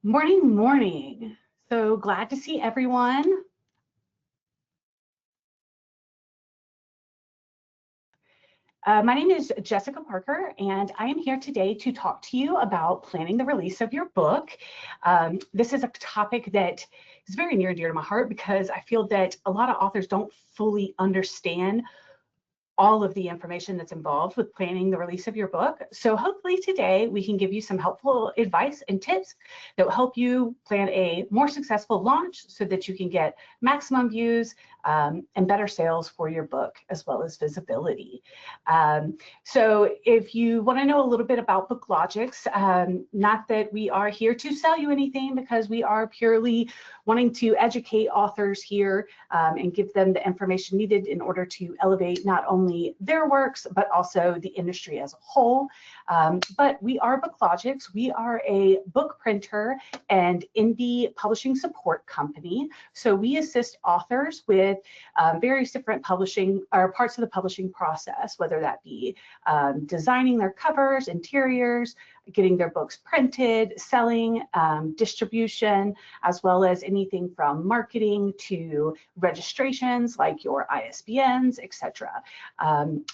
Morning, morning. So glad to see everyone. My name is Jessica Parker, and I am here today to talk to you about planning the release of your book. This is a topic that is very near and dear to my heart because I feel that a lot of authors don't fully understand all of the information that's involved with planning the release of your book. So hopefully today we can give you some helpful advice and tips that will help you plan a more successful launch so that you can get maximum views and better sales for your book, as well as visibility. So if you want to know a little bit about BookLogix, not that we are here to sell you anything, because we are purely wanting to educate authors here and give them the information needed in order to elevate not only their works, but also the industry as a whole. But we are BookLogix. We are a book printer and indie publishing support company. So we assist authors with various different publishing or parts of the publishing process, whether that be designing their covers, interiors, getting their books printed, selling, distribution, as well as anything from marketing to registrations like your ISBNs, etc.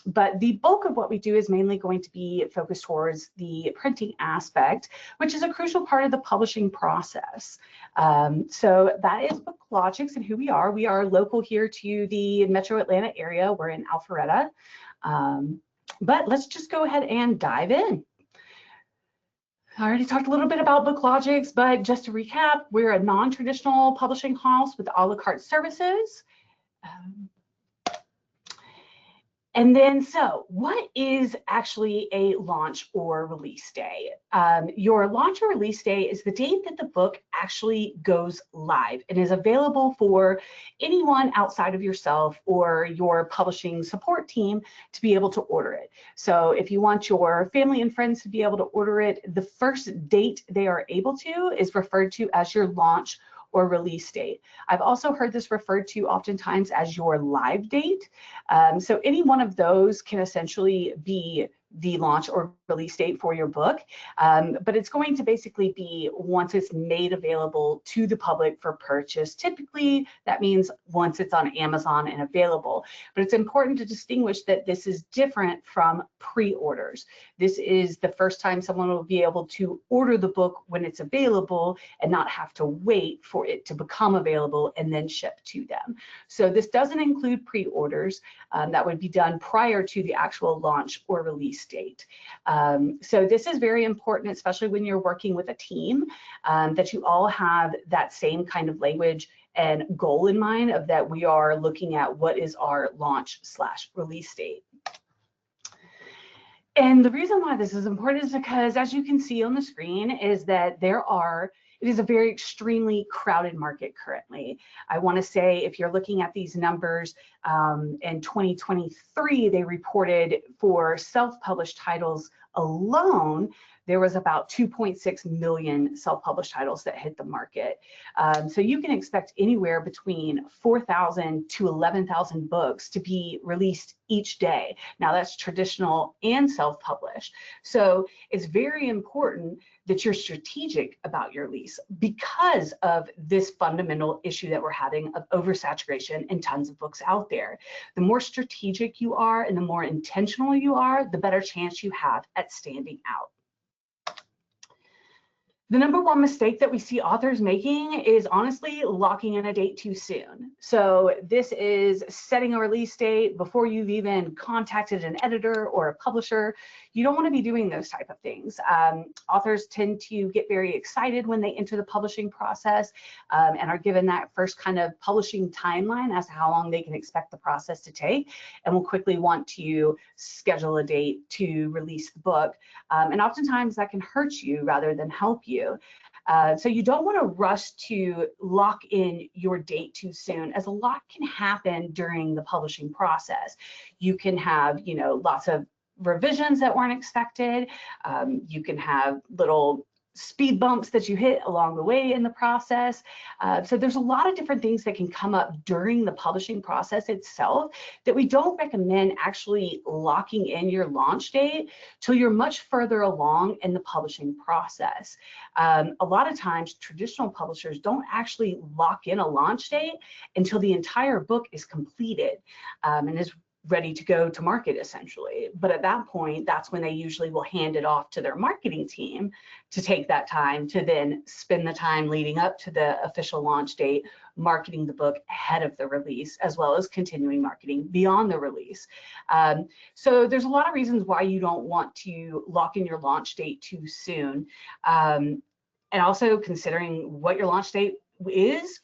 But the bulk of what we do is mainly going to be focused towards the printing aspect, which is a crucial part of the publishing process. So that is BookLogix and who we are. We are local here to the Metro Atlanta area. We're in Alpharetta. But let's just go ahead and dive in. I already talked a little bit about BookLogix, but just to recap, we're a non-traditional publishing house with a la carte services. And then, so what is actually a launch or release day? Your launch or release day is the date that the book actually goes live and is available for anyone outside of yourself or your publishing support team to be able to order it. So if you want your family and friends to be able to order it, the first date they are able to is referred to as your launch or release date. I've also heard this referred to oftentimes as your live date. So any one of those can essentially be the launch or release date for your book, but it's going to basically be once it's made available to the public for purchase. Typically, that means once it's on Amazon and available, but it's important to distinguish that this is different from pre-orders. This is the first time someone will be able to order the book when it's available and not have to wait for it to become available and then ship to them. So this doesn't include pre-orders. That would be done prior to the actual launch or release date. So this is very important, especially when you're working with a team, that you all have that same kind of language and goal in mind of that we are looking at what is our launch/release date. And the reason why this is important is because, as you can see on the screen, is that it is a very extremely crowded market currently. I want to say if you're looking at these numbers in 2023, they reported for self-published titles alone, there was about 2.6 million self-published titles that hit the market. So you can expect anywhere between 4,000 to 11,000 books to be released each day. Now that's traditional and self-published. So it's very important that you're strategic about your release because of this fundamental issue that we're having of oversaturation and tons of books out there. The more strategic you are and the more intentional you are, the better chance you have at standing out. The number one mistake that we see authors making is honestly locking in a date too soon. So this is setting a release date before you've even contacted an editor or a publisher. You don't want to be doing those type of things. Authors tend to get very excited when they enter the publishing process and are given that first kind of publishing timeline as to how long they can expect the process to take, and will quickly want to schedule a date to release the book. And oftentimes that can hurt you rather than help you. So you don't want to rush to lock in your date too soon, as a lot can happen during the publishing process. You can have, lots of revisions that weren't expected. You can have little speed bumps that you hit along the way in the process. So there's a lot of different things that can come up during the publishing process itself that we don't recommend actually locking in your launch date till you're much further along in the publishing process. A lot of times traditional publishers don't actually lock in a launch date until the entire book is completed and is ready to go to market essentially. But at that point, that's when they usually will hand it off to their marketing team to take that time to then spend the time leading up to the official launch date, marketing the book ahead of the release, as well as continuing marketing beyond the release. So there's a lot of reasons why you don't want to lock in your launch date too soon. And also considering what your launch date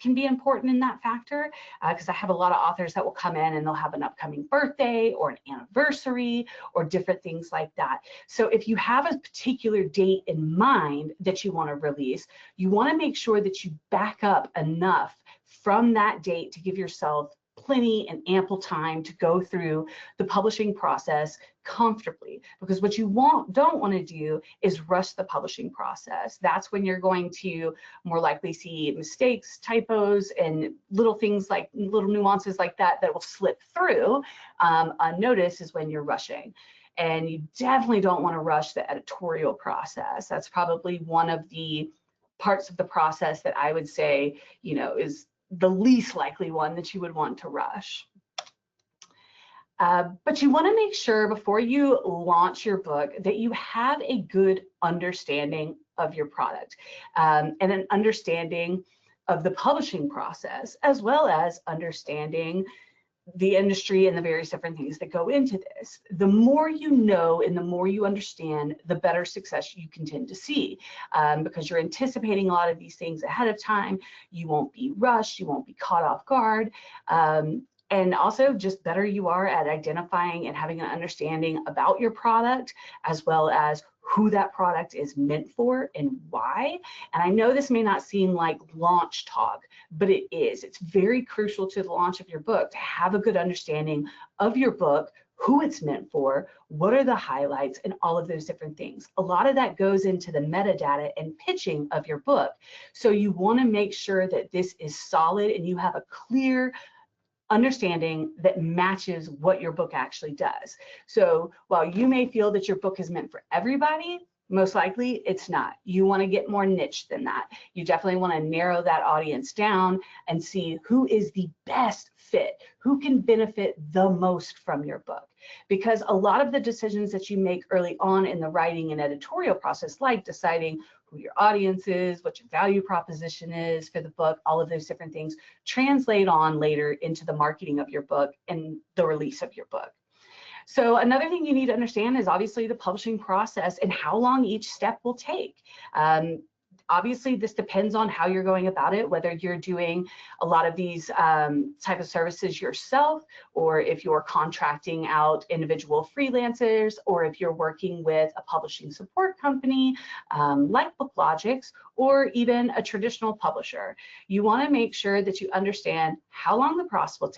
can be important in that factor, because I have a lot of authors that will come in and they'll have an upcoming birthday or an anniversary or different things like that. So if you have a particular date in mind that you want to release, you want to make sure that you back up enough from that date to give yourself plenty and ample time to go through the publishing process comfortably, because what you don't want to do is rush the publishing process. That's when you're going to more likely see mistakes, typos, and little things like little nuances like that that will slip through unnoticed is when you're rushing. And you definitely don't want to rush the editorial process. That's probably one of the parts of the process that I would say, you know, is the least likely one that you would want to rush. But you want to make sure before you launch your book that you have a good understanding of your product and an understanding of the publishing process, as well as understanding the industry and the various different things that go into this. The more you know and the more you understand, the better success you can tend to see, because you're anticipating a lot of these things ahead of time. You won't be rushed, you won't be caught off guard. And also just better you are at identifying and having an understanding about your product, as well as who that product is meant for and why. And I know this may not seem like launch talk, but it is. It's very crucial to the launch of your book to have a good understanding of your book, who it's meant for, what are the highlights, and all of those different things. A lot of that goes into the metadata and pitching of your book. So you want to make sure that this is solid and you have a clear understanding that matches what your book actually does. So while you may feel that your book is meant for everybody, most likely it's not. You want to get more niche than that. You definitely want to narrow that audience down and see who is the best fit, who can benefit the most from your book. Because a lot of the decisions that you make early on in the writing and editorial process, like deciding who your audience is, what your value proposition is for the book, all of those different things translate on later into the marketing of your book and the release of your book. So another thing you need to understand is obviously the publishing process and how long each step will take. Obviously, this depends on how you're going about it, whether you're doing a lot of these type of services yourself, or if you're contracting out individual freelancers, or if you're working with a publishing support company like BookLogix, or even a traditional publisher. You want to make sure that you understand how long the process will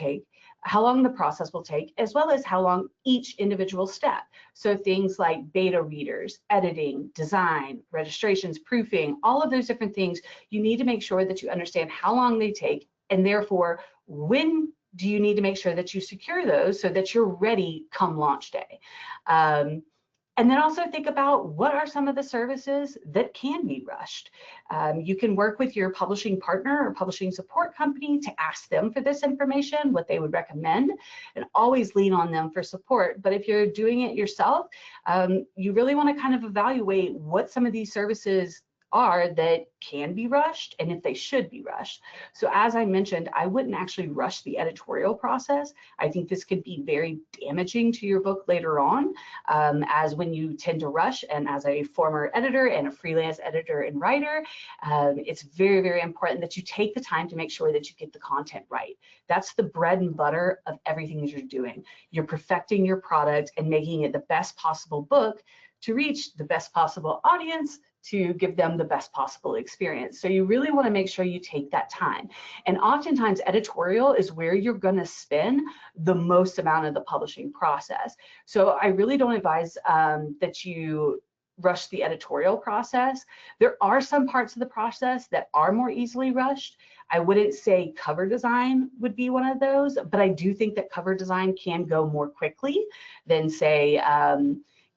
take, as well as how long each individual step. So things like beta readers, editing, design, registrations, proofing, all of those different things, you need to make sure that you understand how long they take, and therefore when do you need to make sure that you secure those so that you're ready come launch day. And then also think about what are some of the services that can be rushed. You can work with your publishing partner or publishing support company to ask them for this information, what they would recommend, and always lean on them for support. But if you're doing it yourself, you really want to kind of evaluate what some of these services are that can be rushed and if they should be rushed. So as I mentioned, I wouldn't actually rush the editorial process. I think this could be very damaging to your book later on, as when you tend to rush. And as a former editor and a freelance editor and writer, it's very, very important that you take the time to make sure that you get the content right. That's the bread and butter of everything that you're doing. You're perfecting your product and making it the best possible book to reach the best possible audience, to give them the best possible experience. So you really want to make sure you take that time. And oftentimes editorial is where you're going to spend the most amount of the publishing process. So I really don't advise that you rush the editorial process. There are some parts of the process that are more easily rushed. I wouldn't say cover design would be one of those, but I do think that cover design can go more quickly than say,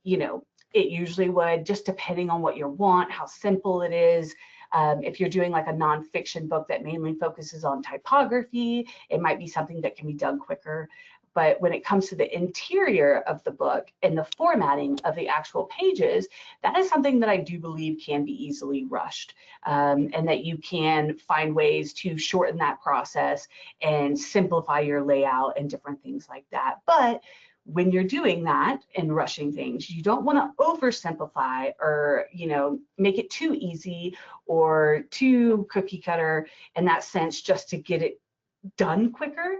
you know, it usually would, just depending on what you want, how simple it is. If you're doing like a nonfiction book that mainly focuses on typography, it might be something that can be done quicker. But when it comes to the interior of the book and the formatting of the actual pages, that is something that I do believe can be easily rushed, and that you can find ways to shorten that process and simplify your layout and different things like that. But when you're doing that and rushing things, you don't want to oversimplify or, you know, make it too easy or too cookie cutter in that sense, just to get it done quicker,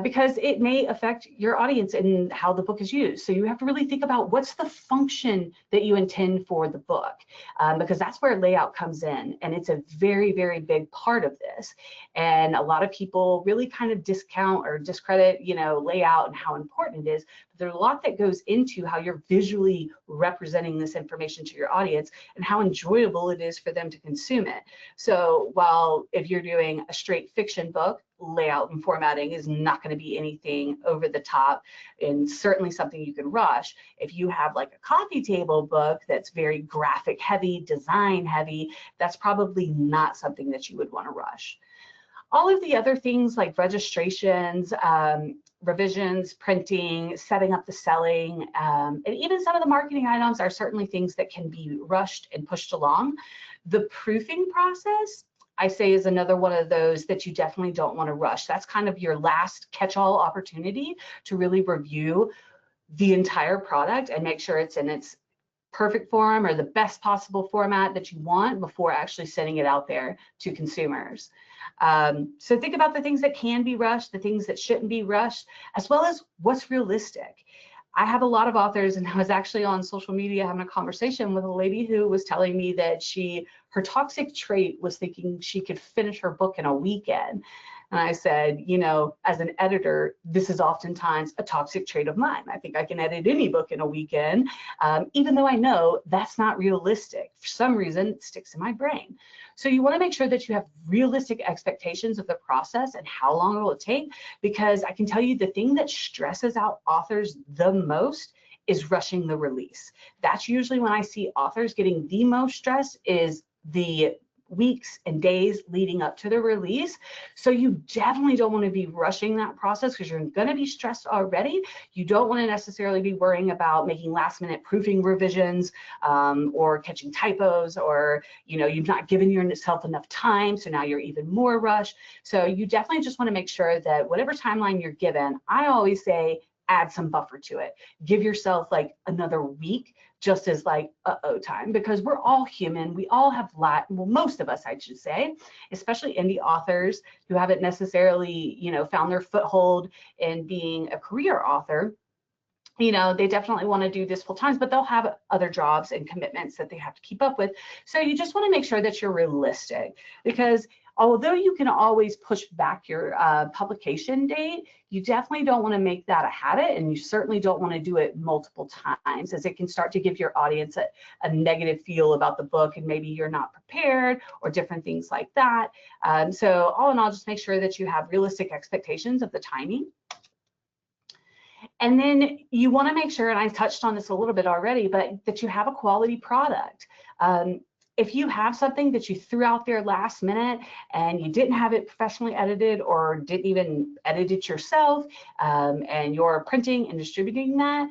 because it may affect your audience and how the book is used. So you have to really think about what's the function that you intend for the book, because that's where layout comes in, and it's a very, very big part of this. And a lot of people really kind of discount or discredit, you know, layout and how important it is. But there's a lot that goes into how you're visually representing this information to your audience and how enjoyable it is for them to consume it. So while if you're doing a straight fiction book, layout and formatting is not going to be anything over the top, and certainly something you can rush. If you have like a coffee table book that's very graphic heavy, design heavy, that's probably not something that you would want to rush. All of the other things like registrations, revisions, printing, setting up the selling, and even some of the marketing items are certainly things that can be rushed and pushed along. The proofing process, I say, is another one of those that you definitely don't want to rush. That's kind of your last catch-all opportunity to really review the entire product and make sure it's in its perfect form or the best possible format that you want before actually sending it out there to consumers. So think about the things that can be rushed, the things that shouldn't be rushed, as well as what's realistic. I have a lot of authors, and I was actually on social media having a conversation with a lady who was telling me that her toxic trait was thinking she could finish her book in a weekend. And I said, you know, as an editor, this is oftentimes a toxic trait of mine. I think I can edit any book in a weekend, even though I know that's not realistic. For some reason, it sticks in my brain. So you want to make sure that you have realistic expectations of the process and how long it will take, because I can tell you the thing that stresses out authors the most is rushing the release. That's usually when I see authors getting the most stress, is the weeks and days leading up to the release. So you definitely don't want to be rushing that process, because you're going to be stressed already. You don't want to necessarily be worrying about making last minute proofing revisions, or catching typos, or, you know, you've not given yourself enough time, so now you're even more rushed. So you definitely just want to make sure that whatever timeline you're given, I always say add some buffer to it. Give yourself like another week, just as like time, because we're all human. We all have well, most of us, I should say, especially indie authors who haven't necessarily, you know, found their foothold in being a career author. You know, they definitely want to do this full time, but they'll have other jobs and commitments that they have to keep up with. So you just want to make sure that you're realistic, because although you can always push back your publication date, you definitely don't want to make that a habit, and you certainly don't want to do it multiple times, as it can start to give your audience a negative feel about the book, and maybe you're not prepared or different things like that. So all in all, just make sure that you have realistic expectations of the timing. And then you want to make sure, and I touched on this a little bit already, but that you have a quality product. If you have something that you threw out there last minute and you didn't have it professionally edited, or didn't even edit it yourself, and you're printing and distributing that,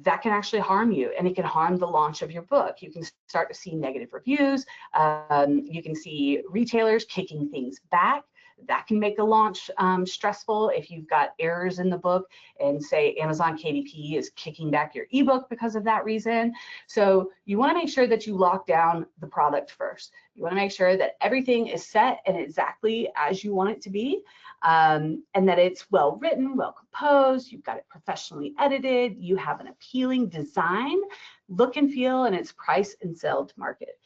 that can actually harm you, and it can harm the launch of your book. You can start to see negative reviews. You can see retailers kicking things back. That can make a launch stressful if you've got errors in the book, and say Amazon KDP is kicking back your ebook because of that reason. So you want to make sure that you lock down the product first. You want to make sure that everything is set and exactly as you want it to be, and that it's well written, well composed, you've got it professionally edited, you have an appealing design, look and feel, and it's price and sell to market.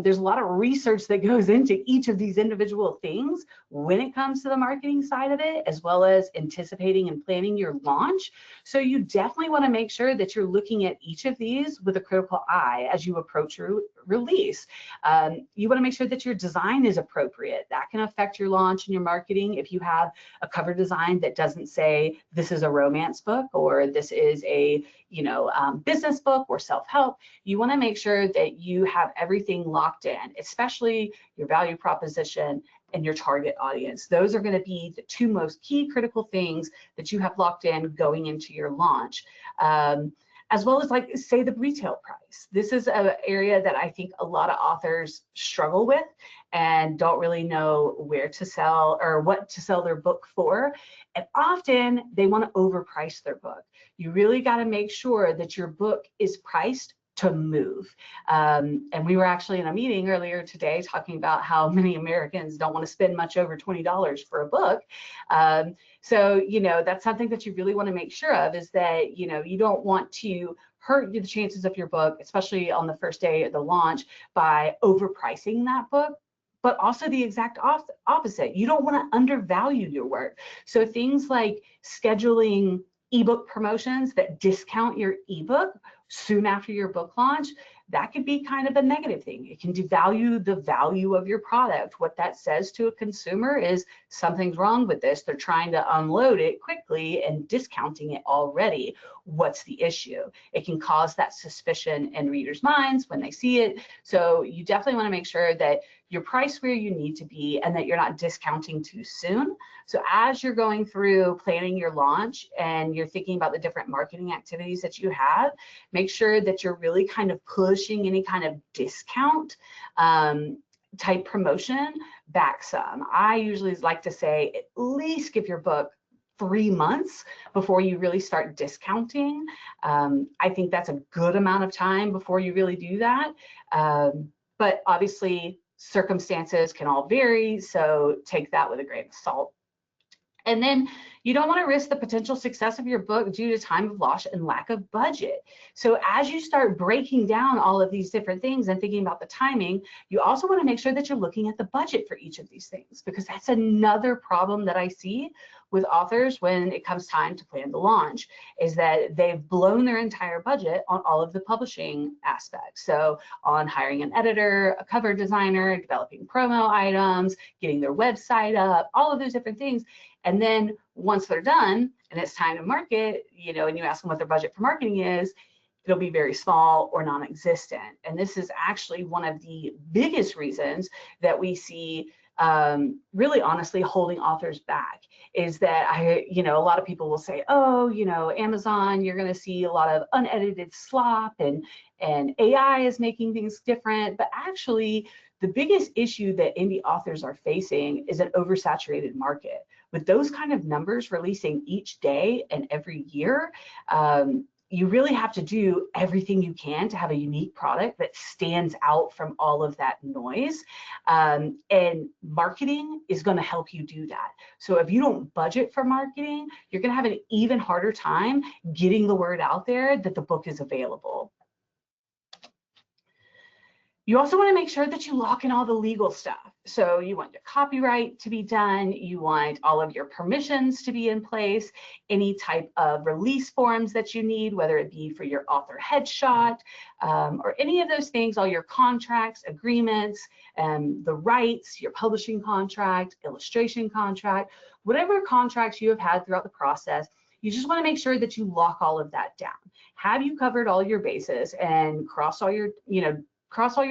There's a lot of research that goes into each of these individual things when it comes to the marketing side of it, as well as anticipating and planning your launch. So you definitely want to make sure that you're looking at each of these with a critical eye as you approach your release. You want to make sure that your design is appropriate. That can affect your launch and your marketing. If you have a cover design that doesn't say this is a romance book or this is a business book or self-help, you want to make sure that you have everything locked in, especially your value proposition and your target audience. Those are going to be the two most key critical things that you have locked in going into your launch. As well as, like, say, the retail price. This is an area that I think a lot of authors struggle with and don't really know where to sell or what to sell their book for. And often they want to overprice their book. You really got to make sure that your book is priced to move. And we were actually in a meeting earlier today talking about how many Americans don't want to spend much over $20 for a book. So, that's something that you really want to make sure of, is that, you don't want to hurt the chances of your book, especially on the first day of the launch, by overpricing that book. But also the exact opposite. You don't want to undervalue your work. So things like scheduling ebook promotions that discount your ebook soon after your book launch, that could be kind of a negative thing. It can devalue the value of your product. What that says to a consumer is something's wrong with this. They're trying to unload it quickly and discounting it already. What's the issue? It can cause that suspicion in readers' minds when they see it. So you definitely want to make sure that you're priced where you need to be and that you're not discounting too soon. So as you're going through planning your launch and you're thinking about the different marketing activities that you have, make sure that you're really kind of pushing any kind of discount type promotion back some. I usually like to say at least give your book 3 months before you really start discounting. I think that's a good amount of time before you really do that. But obviously circumstances can all vary, so take that with a grain of salt. And then you don't want to risk the potential success of your book due to time of loss and lack of budget. So as you start breaking down all of these different things and thinking about the timing, you also want to make sure that you're looking at the budget for each of these things, because that's another problem that I see with authors when it comes time to plan the launch, is that they've blown their entire budget on all of the publishing aspects. So on hiring an editor, a cover designer, developing promo items, getting their website up, all of those different things. And then once they're done and it's time to market, and you ask them what their budget for marketing is, it'll be very small or non-existent. And this is actually one of the biggest reasons that we see really honestly holding authors back, is that a lot of people will say, oh, Amazon, you're going to see a lot of unedited slop and AI is making things different. But actually, the biggest issue that indie authors are facing is an oversaturated market. With those kind of numbers releasing each day and every year, you really have to do everything you can to have a unique product that stands out from all of that noise. And marketing is going to help you do that. So if you don't budget for marketing, you're going to have an even harder time getting the word out there that the book is available. You also want to make sure that you lock in all the legal stuff. So you want your copyright to be done, you want all of your permissions to be in place, any type of release forms that you need, whether it be for your author headshot or any of those things, all your contracts, agreements, the rights, your publishing contract, illustration contract, whatever contracts you have had throughout the process. You just want to make sure that you lock all of that down. Have you covered all your bases and cross all your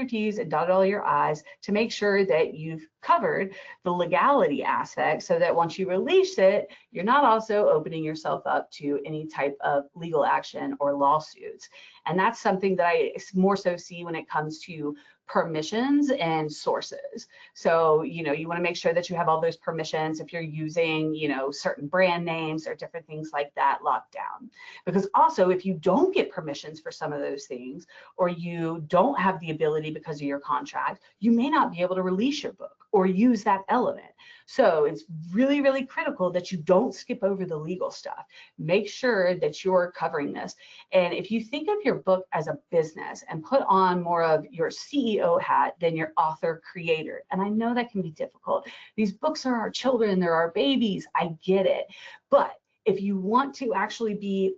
T's and dotted all your I's to make sure that you've covered the legality aspect, so that once you release it, you're not also opening yourself up to any type of legal action or lawsuits. And that's something that I more so see when it comes to permissions and sources. So, you want to make sure that you have all those permissions if you're using, certain brand names or different things like that locked down. Because also, if you don't get permissions for some of those things, or you don't have the ability because of your contract, you may not be able to release your book. or use that element. So it's really, really critical that you don't skip over the legal stuff. Make sure that you're covering this. And if you think of your book as a business and put on more of your CEO hat than your author creator, and I know that can be difficult. These books are our children, they're our babies, I get it. But if you want to actually be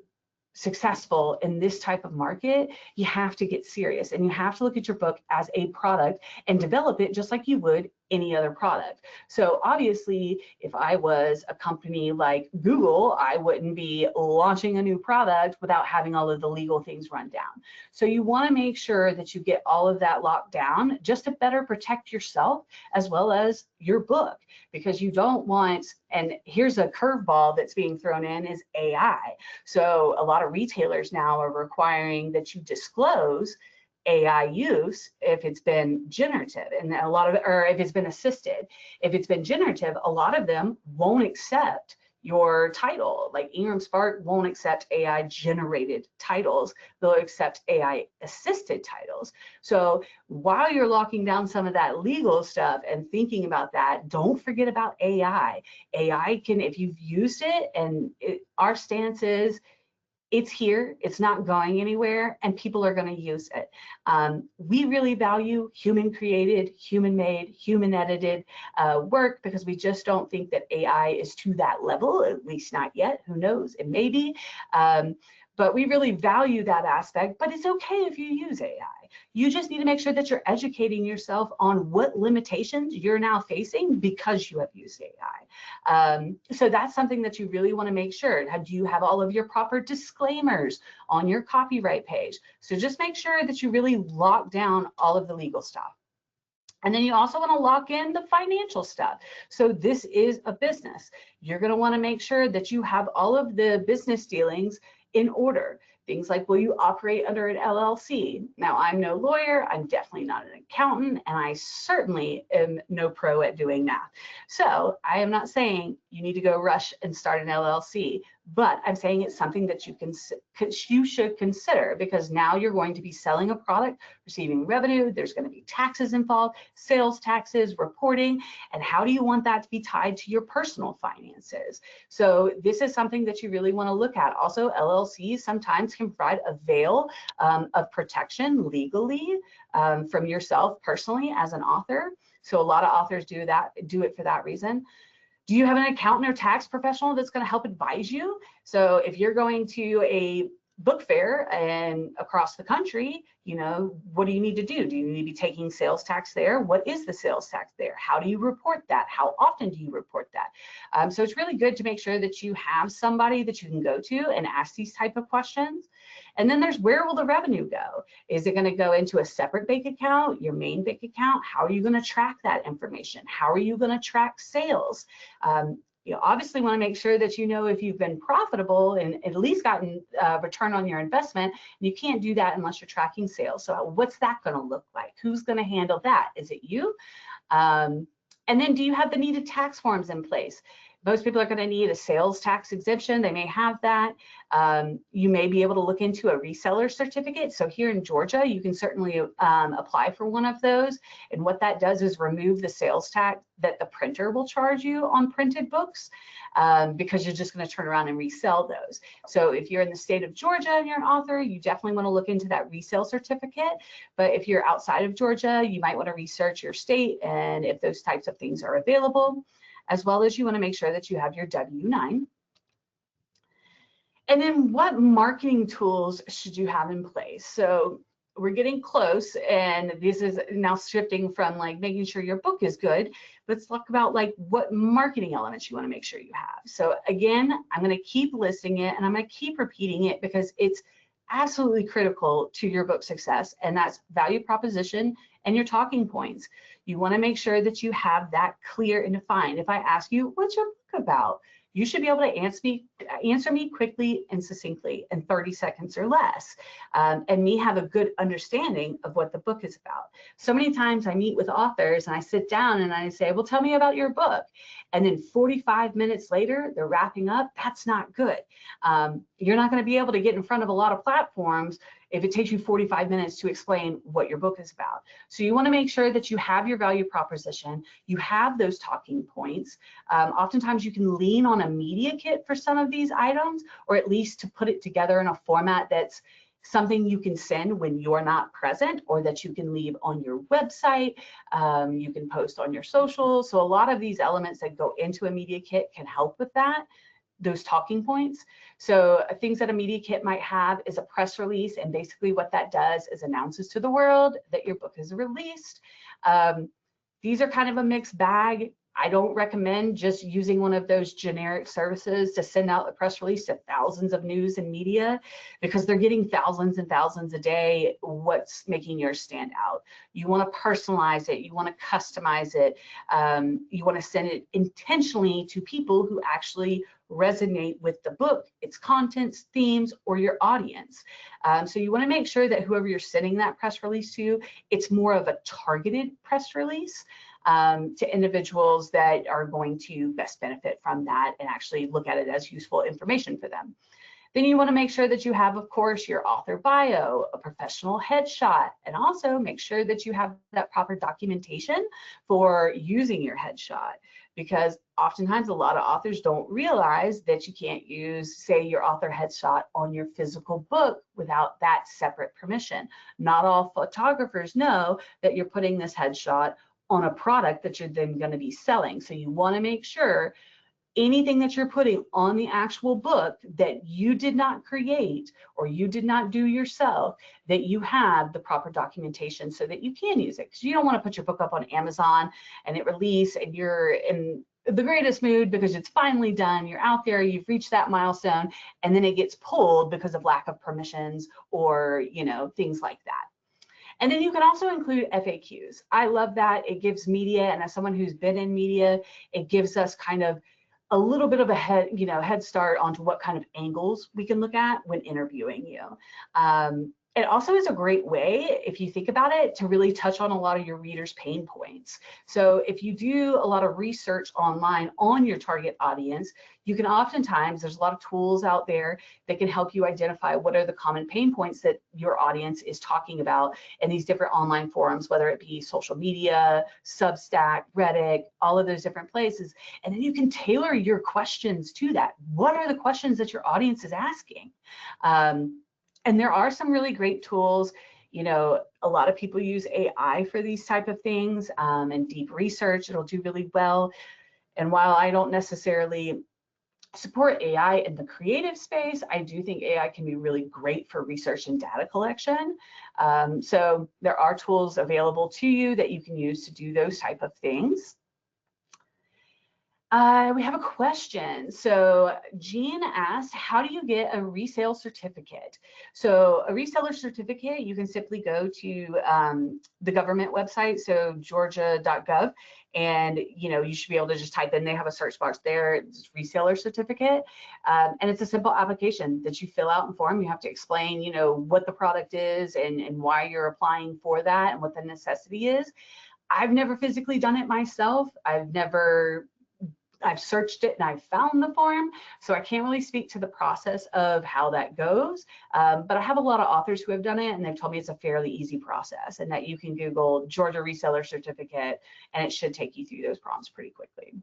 successful in this type of market, you have to get serious and you have to look at your book as a product and develop it just like you would any other product. So obviously, if I was a company like Google, I wouldn't be launching a new product without having all of the legal things run down. So you want to make sure that you get all of that locked down just to better protect yourself as well as your book, because you don't want, and here's a curveball that's being thrown in, is AI. So a lot of retailers now are requiring that you disclose AI use if it's been generative, and a lot of, or if it's been assisted. If it's been generative, a lot of them won't accept your title. Like Ingram Spark won't accept AI generated titles, they'll accept AI assisted titles. So while you're locking down some of that legal stuff and thinking about that, don't forget about AI. AI can, if you've used it, and our stance is, it's here, it's not going anywhere, and people are going to use it. We really value human created, human made, human edited work, because we just don't think that AI is to that level, at least not yet. Who knows, it may be. But we really value that aspect, but it's okay if you use AI. You just need to make sure that you're educating yourself on what limitations you're now facing because you have used AI. So that's something that you really want to make sure. Do you have all of your proper disclaimers on your copyright page? So just make sure that you really lock down all of the legal stuff. And then you also want to lock in the financial stuff. So this is a business. You're going to want to make sure that you have all of the business dealings in order. Things like, will you operate under an LLC? Now, I'm no lawyer, I'm definitely not an accountant, and I certainly am no pro at doing math. So I am not saying you need to go rush and start an LLC, but I'm saying it's something that you should consider, because now you're going to be selling a product, receiving revenue, there's going to be taxes involved, sales taxes, reporting, and how do you want that to be tied to your personal finances? So this is something that you really want to look at. Also, LLCs sometimes can provide a veil of protection legally from yourself personally as an author. So a lot of authors do it for that reason. Do you have an accountant or tax professional that's going to help advise you? So if you're going to a book fair and across the country, you know, what do you need to do? Do you need to be taking sales tax there? What is the sales tax there? How do you report that? How often do you report that? So it's really good to make sure that you have somebody that you can go to and ask these type of questions. And then there's, where will the revenue go? Is it going to go into a separate bank account, your main bank account? How are you going to track that information? How are you going to track sales? You obviously want to make sure that you know if you've been profitable and at least gotten return on your investment. You can't do that unless you're tracking sales. So what's that going to look like? Who's going to handle that? Is it you? And then do you have the needed tax forms in place? Most people are going to need a sales tax exemption. They may have that. You may be able to look into a reseller certificate. So here in Georgia, you can certainly apply for one of those. And what that does is remove the sales tax that the printer will charge you on printed books, because you're just going to turn around and resell those. So if you're in the state of Georgia and you're an author, you definitely want to look into that resale certificate. But if you're outside of Georgia, you might want to research your state and if those types of things are available, as well as you want to make sure that you have your W-9. And then what marketing tools should you have in place? So we're getting close, and this is now shifting from like making sure your book is good. Let's talk about like what marketing elements you want to make sure you have. So again, I'm going to keep listing it and I'm going to keep repeating it because it's absolutely critical to your book success, and that's value proposition and your talking points. You want to make sure that you have that clear and defined. If I ask you, what's your book about? You should be able to answer me quickly and succinctly in 30 seconds or less, and me have a good understanding of what the book is about. So many times I meet with authors and I sit down and I say, well, tell me about your book. And then 45 minutes later, they're wrapping up. That's not good. You're not going to be able to get in front of a lot of platforms if it takes you 45 minutes to explain what your book is about. So you want to make sure that you have your value proposition, you have those talking points. Oftentimes you can lean on a media kit for some of these items, or at least to put it together in a format that's something you can send when you're not present, or that you can leave on your website. You can post on your socials. So a lot of these elements that go into a media kit can help with that, those talking points. So things that a media kit might have is a press release, and basically what that does is announces to the world that your book is released. These are kind of a mixed bag. I don't recommend just using one of those generic services to send out a press release to thousands of news and media, because they're getting thousands and thousands a day. What's making yours stand out? You want to personalize it. You want to customize it. You want to send it intentionally to people who actually resonate with the book, its contents, themes, or your audience. So you want to make sure that whoever you're sending that press release to, it's more of a targeted press release to individuals that are going to best benefit from that and actually look at it as useful information for them. Then you want to make sure that you have, of course, your author bio, a professional headshot, and also make sure that you have that proper documentation for using your headshot, because oftentimes a lot of authors don't realize that you can't use, say, your author headshot on your physical book without that separate permission. Not all photographers know that you're putting this headshot on a product that you're then going to be selling. So you want to make sure anything that you're putting on the actual book that you did not create or you did not do yourself, that you have the proper documentation so that you can use it. Because you don't want to put your book up on Amazon and it release and you're in the greatest mood because it's finally done, you're out there, you've reached that milestone, and then it gets pulled because of lack of permissions or, you know, things like that. And then you can also include FAQs. I love that. It gives media, and as someone who's been in media, it gives us kind of a little bit of a head start onto what kind of angles we can look at when interviewing you. It also is a great way, if you think about it, to really touch on a lot of your readers' pain points. So if you do a lot of research online on your target audience, you can oftentimes, there's a lot of tools out there that can help you identify what are the common pain points that your audience is talking about in these different online forums, whether it be social media, Substack, Reddit, all of those different places. And then you can tailor your questions to that. What are the questions that your audience is asking? And there are some really great tools. You know, a lot of people use AI for these type of things, and deep research. It'll do really well. And while I don't necessarily support AI in the creative space, I do think AI can be really great for research and data collection. So there are tools available to you that you can use to do those type of things. We have a question. So Jean asked, how do you get a resale certificate? So a reseller certificate, you can simply go to the government website, so georgia.gov, and you should be able to just type in, they have a search box there, it's reseller certificate, and it's a simple application that you fill out in form. You have to explain, what the product is and why you're applying for that and what the necessity is. I've never physically done it myself. I've searched it and I've found the form, so I can't really speak to the process of how that goes, but I have a lot of authors who have done it and they've told me it's a fairly easy process and that you can Google Georgia Reseller Certificate and it should take you through those prompts pretty quickly.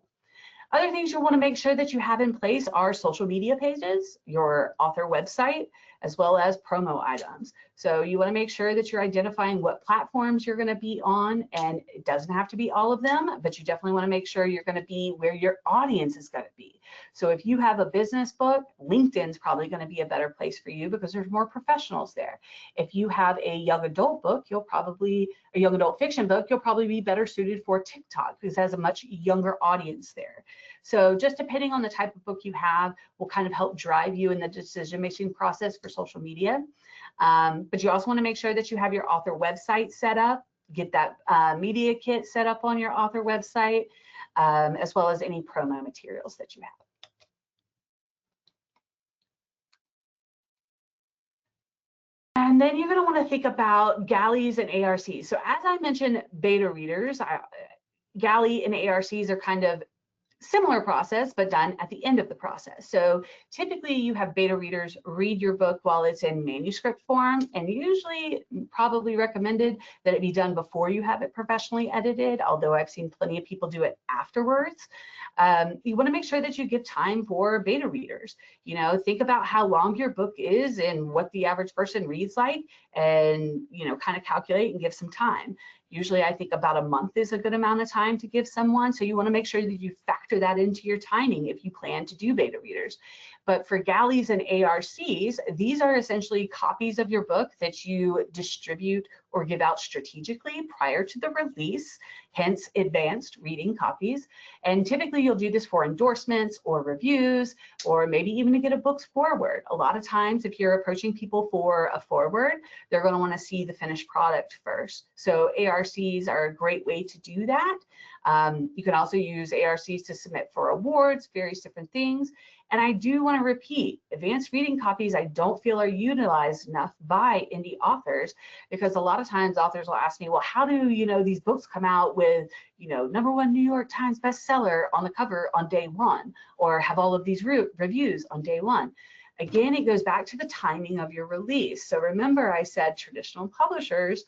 Other things you'll want to make sure that you have in place are social media pages, your author website, as well as promo items. So you want to make sure that you're identifying what platforms you're going to be on, and it doesn't have to be all of them, but you definitely want to make sure you're going to be where your audience is going to be. So if you have a business book, LinkedIn's probably going to be a better place for you because there's more professionals there. If you have a young adult book, a young adult fiction book, you'll probably be better suited for TikTok because it has a much younger audience there. So just depending on the type of book you have will kind of help drive you in the decision-making process for social media. But you also want to make sure that you have your author website set up, get that media kit set up on your author website, as well as any promo materials that you have. And then you're going to want to think about galleys and ARCs. So as I mentioned, beta readers, Galley and ARCs are kind of Similar process, but done at the end of the process. So typically you have beta readers read your book while it's in manuscript form, and usually probably recommended that it be done before you have it professionally edited, although I've seen plenty of people do it afterwards. You want to make sure that you give time for beta readers. You know, think about how long your book is and what the average person reads like, and, you know, kind of calculate and give some time. Usually I think about a month is a good amount of time to give someone. So you want to make sure that you factor that into your timing if you plan to do beta readers. But for galleys and ARCs, these are essentially copies of your book that you distribute or give out strategically prior to the release, hence advanced reading copies. And typically you'll do this for endorsements or reviews, or maybe even to get a book's forward. A lot of times if you're approaching people for a forward, they're going to want to see the finished product first. So ARCs are a great way to do that. You can also use ARCs to submit for awards, various different things. And I do want to repeat, advanced reading copies I don't feel are utilized enough by indie authors, because a lot of times authors will ask me, well, how do, you know, these books come out with, you know, #1 New York Times bestseller on the cover on day one, or have all of these reviews on day one? Again, it goes back to the timing of your release. So remember, I said traditional publishers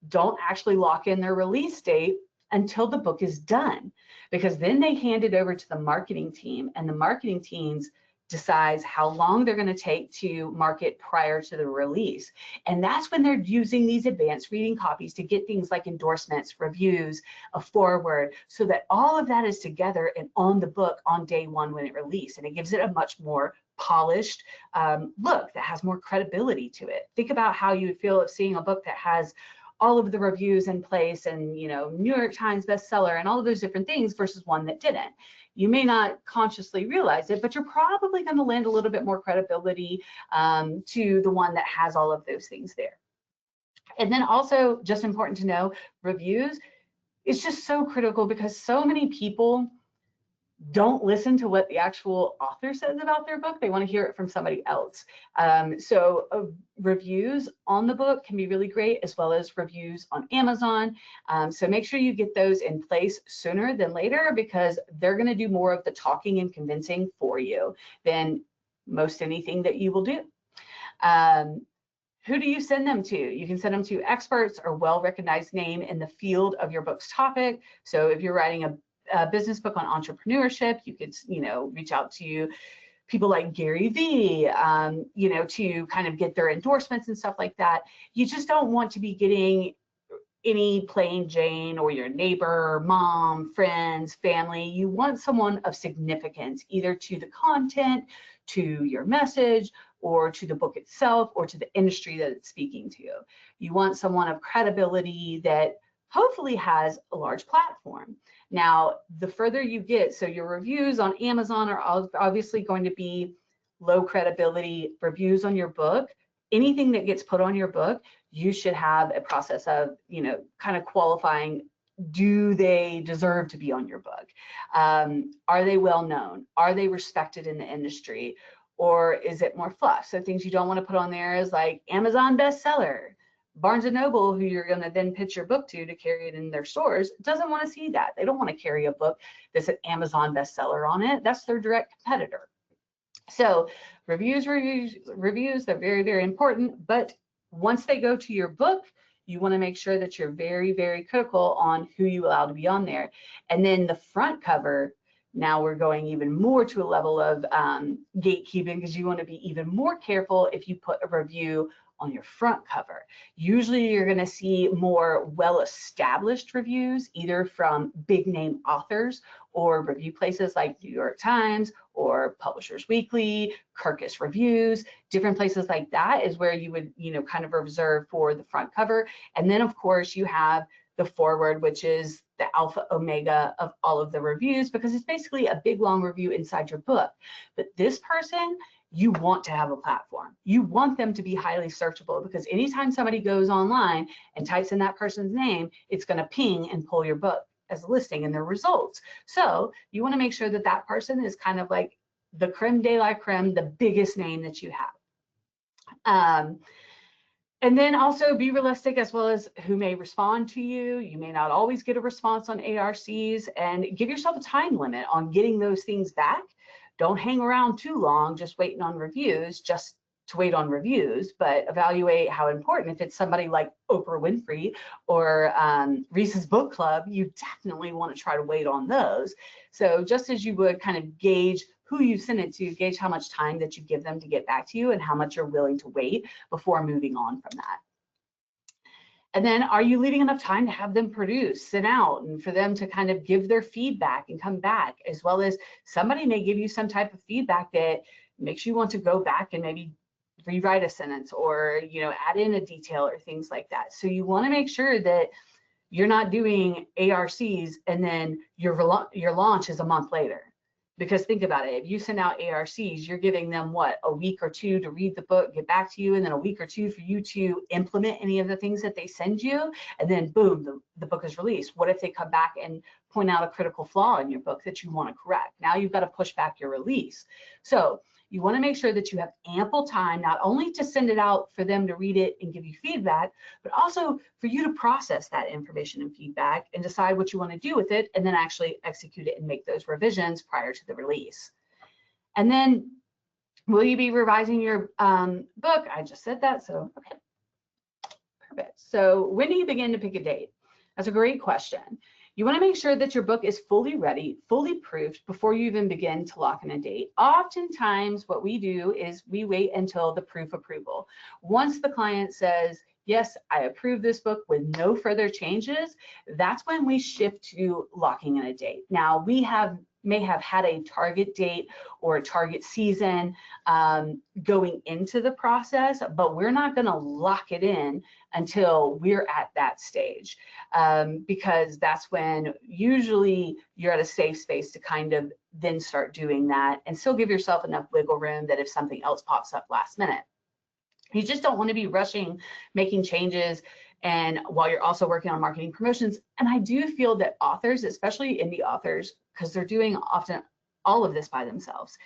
don't actually lock in their release date until the book is done, because then they hand it over to the marketing team, and the marketing teams decides how long they're going to take to market prior to the release. And that's when they're using these advanced reading copies to get things like endorsements, reviews, a forward, so that all of that is together and on the book on day one when it released. And it gives it a much more polished look that has more credibility to it. Think about how you would feel of seeing a book that has all of the reviews in place and, you know, New York Times bestseller and all of those different things versus one that didn't. You may not consciously realize it, but you're probably going to lend a little bit more credibility to the one that has all of those things there. And then also just important to know, reviews is just so critical, because so many people don't listen to what the actual author says about their book. They want to hear it from somebody else. So reviews on the book can be really great, as well as reviews on Amazon. So make sure you get those in place sooner than later, because they're going to do more of the talking and convincing for you than most anything that you will do. Who do you send them to? You can send them to experts or well-recognized name in the field of your book's topic. So if you're writing a business book on entrepreneurship, you could, you know, reach out to people like Gary Vee, you know, to kind of get their endorsements and stuff like that. You just don't want to be getting any plain Jane or your neighbor, mom, friends, family. You want someone of significance, either to the content, to your message, or to the book itself, or to the industry that it's speaking to. You want someone of credibility that hopefully has a large platform. Now, the further you get, so your reviews on Amazon are obviously going to be low credibility reviews on your book. Anything that gets put on your book, you should have a process of, you know, kind of qualifying, do they deserve to be on your book? Are they well known? Are they respected in the industry? Or is it more fluff? So things you don't want to put on there is like Amazon bestseller. Barnes & Noble, who you're going to then pitch your book to carry it in their stores, doesn't want to see that. They don't want to carry a book that's an Amazon bestseller on it. That's their direct competitor. So reviews, they're very, very important. But once they go to your book, you want to make sure that you're very, very critical on who you allow to be on there. And then the front cover, now we're going even more to a level of gatekeeping, because you want to be even more careful if you put a review on your front cover. Usually you're going to see more well-established reviews, either from big name authors or review places like New York Times or Publishers Weekly, Kirkus Reviews, different places like that is where you would, you know, kind of reserve for the front cover. And then of course you have the forward, which is the alpha omega of all of the reviews, because it's basically a big long review inside your book. But this person, you want to have a platform. You want them to be highly searchable, because anytime somebody goes online and types in that person's name, it's going to ping and pull your book as a listing in their results. So you want to make sure that that person is kind of like the creme de la creme, the biggest name that you have. And then also be realistic as well as who may respond to you. You may not always get a response on ARCs, and give yourself a time limit on getting those things back. Don't hang around too long just waiting on reviews, just to wait on reviews, but evaluate how important. If it's somebody like Oprah Winfrey or Reese's Book Club, you definitely want to try to wait on those. So just as you would kind of gauge who you send it to, gauge how much time that you give them to get back to you and how much you're willing to wait before moving on from that. And then, are you leaving enough time to have them produce, send out, and for them to kind of give their feedback and come back, as well as somebody may give you some type of feedback that makes you want to go back and maybe rewrite a sentence or, you know, add in a detail or things like that. So you want to make sure that you're not doing ARCs and then your launch is a month later. Because think about it, if you send out ARCs, you're giving them what, a week or two to read the book, get back to you, and then a week or two for you to implement any of the things that they send you, and then boom, the book is released. What if they come back and point out a critical flaw in your book that you want to correct? Now you've got to push back your release. So you want to make sure that you have ample time, not only to send it out for them to read it and give you feedback, but also for you to process that information and feedback and decide what you want to do with it, and then actually execute it and make those revisions prior to the release. And then, will you be revising your book? I just said that, so okay, perfect. So when do you begin to pick a date? That's a great question. You want to make sure that your book is fully ready, fully proofed before you even begin to lock in a date. Oftentimes what we do is we wait until the proof approval. Once the client says, yes, I approve this book with no further changes, that's when we shift to locking in a date. Now, we may have had a target date or a target season going into the process, but we're not going to lock it in until we're at that stage, because that's when usually you're at a safe space to kind of then start doing that and still give yourself enough wiggle room that if something else pops up last minute. You just don't want to be rushing, making changes, and while you're also working on marketing promotions. And I do feel that authors, especially indie authors, because they're doing often all of this by themselves,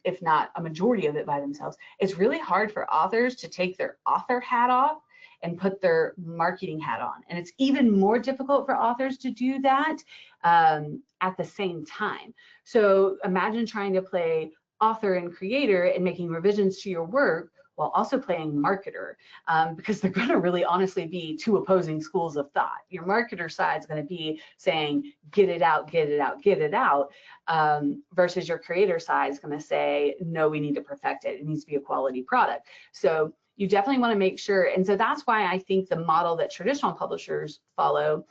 if not a majority of it by themselves, it's really hard for authors to take their author hat off and put their marketing hat on. And it's even more difficult for authors to do that at the same time. So imagine trying to play author and creator and making revisions to your work while also playing marketer, because they're going to really honestly be two opposing schools of thought. Your marketer side is going to be saying, get it out, get it out, get it out, versus your creator side is going to say, no, we need to perfect it. It needs to be a quality product. So you definitely want to make sure. And so that's why I think the model that traditional publishers follow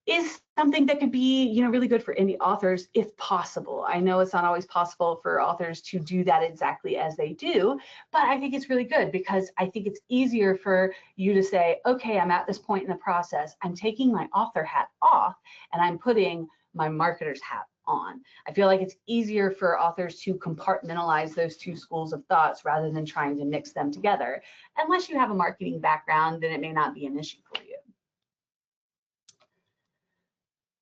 is something that could be, you know, really good for indie authors if possible. I know it's not always possible for authors to do that exactly as they do, but I think it's really good because I think it's easier for you to say, okay, I'm at this point in the process, I'm taking my author hat off and I'm putting my marketer's hat on. I feel like it's easier for authors to compartmentalize those two schools of thoughts rather than trying to mix them together. Unless you have a marketing background, then it may not be an issue for you.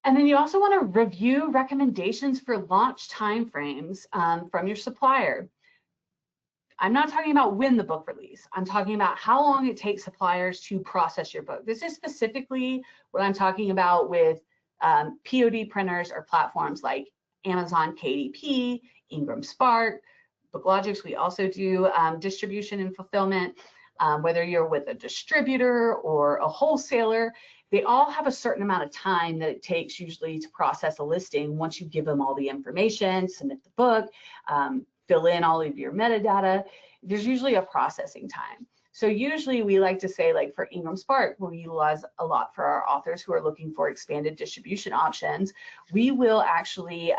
And then you also want to review recommendations for launch timeframes from your supplier. I'm not talking about when the book release. I'm talking about how long it takes suppliers to process your book. This is specifically what I'm talking about with POD printers or platforms like Amazon KDP, Ingram Spark, BookLogix. We also do distribution and fulfillment, whether you're with a distributor or a wholesaler. They all have a certain amount of time that it takes usually to process a listing once you give them all the information, submit the book, fill in all of your metadata. There's usually a processing time. So usually we like to say, like for Ingram Spark, we utilize a lot for our authors who are looking for expanded distribution options. We will actually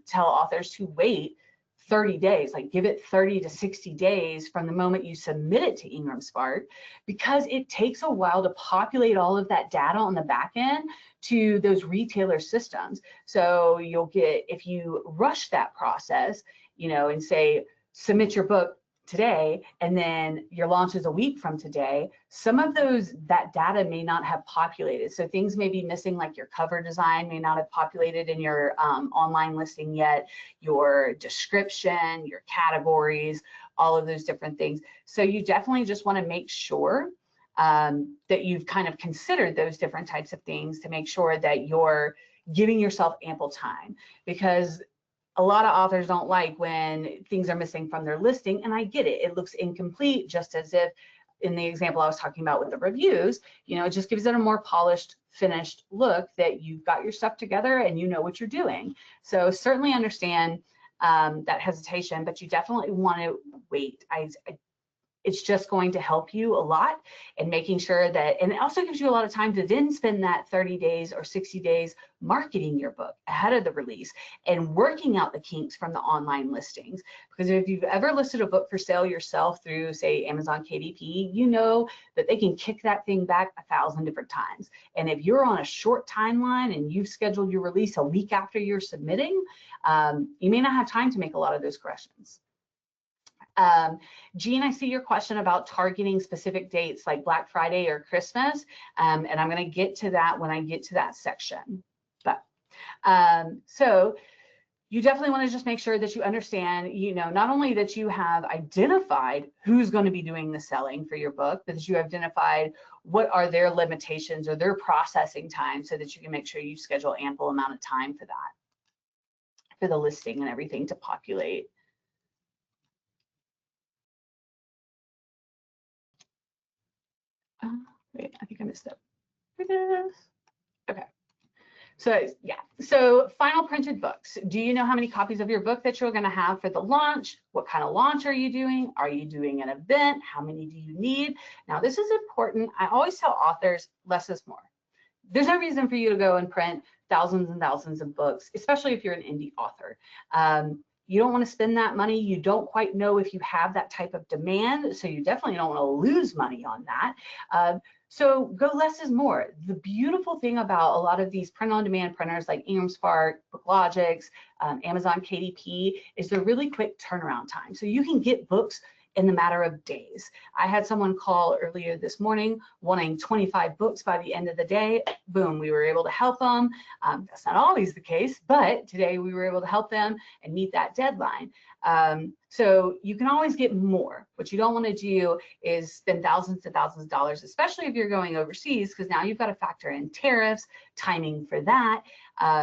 tell authors to wait 30 days, like give it 30 to 60 days from the moment you submit it to Ingram Spark, because it takes a while to populate all of that data on the back end to those retailer systems. So you'll get, if you rush that process, you know, and say, submit your book today, and then your launch is a week from today, some of that data may not have populated. So things may be missing, like your cover design may not have populated in your online listing yet, your description, your categories, all of those different things. So you definitely just want to make sure that you've kind of considered those different types of things to make sure that you're giving yourself ample time, because a lot of authors don't like when things are missing from their listing, and I get it. It looks incomplete, just as if in the example I was talking about with the reviews, you know, it just gives it a more polished, finished look that you've got your stuff together and you know what you're doing. So certainly understand that hesitation, but you definitely want to wait. It's just going to help you a lot in making sure that, and it also gives you a lot of time to then spend that 30 days or 60 days marketing your book ahead of the release and working out the kinks from the online listings. Because if you've ever listed a book for sale yourself through, say, Amazon KDP, you know that they can kick that thing back 1,000 different times. And if you're on a short timeline and you've scheduled your release a week after you're submitting, you may not have time to make a lot of those corrections. Jean, I see your question about targeting specific dates like Black Friday or Christmas, and I'm going to get to that when I get to that section. But so you definitely want to just make sure that you understand, you know, not only that you have identified who's going to be doing the selling for your book, but that you have identified what are their limitations or their processing time, so that you can make sure you schedule ample amount of time for that, for the listing and everything to populate. Wait, I think I missed it. Okay. So yeah, so final printed books. Do you know how many copies of your book that you're going to have for the launch? What kind of launch are you doing? Are you doing an event? How many do you need? Now this is important. I always tell authors, less is more. There's no reason for you to go and print thousands and thousands of books, especially if you're an indie author. You don't want to spend that money. You don't quite know if you have that type of demand, so you definitely don't want to lose money on that. So go less is more. The beautiful thing about a lot of these print-on-demand printers like Ingram Spark, BookLogix, Amazon KDP is they're really quick turnaround time. So you can get books in the matter of days. I had someone call earlier this morning wanting 25 books by the end of the day. Boom, we were able to help them. That's not always the case, but today we were able to help them and meet that deadline. So you can always get more. What you don't want to do is spend thousands and thousands of dollars, especially if you're going overseas, because now you've got to factor in tariffs, timing for that.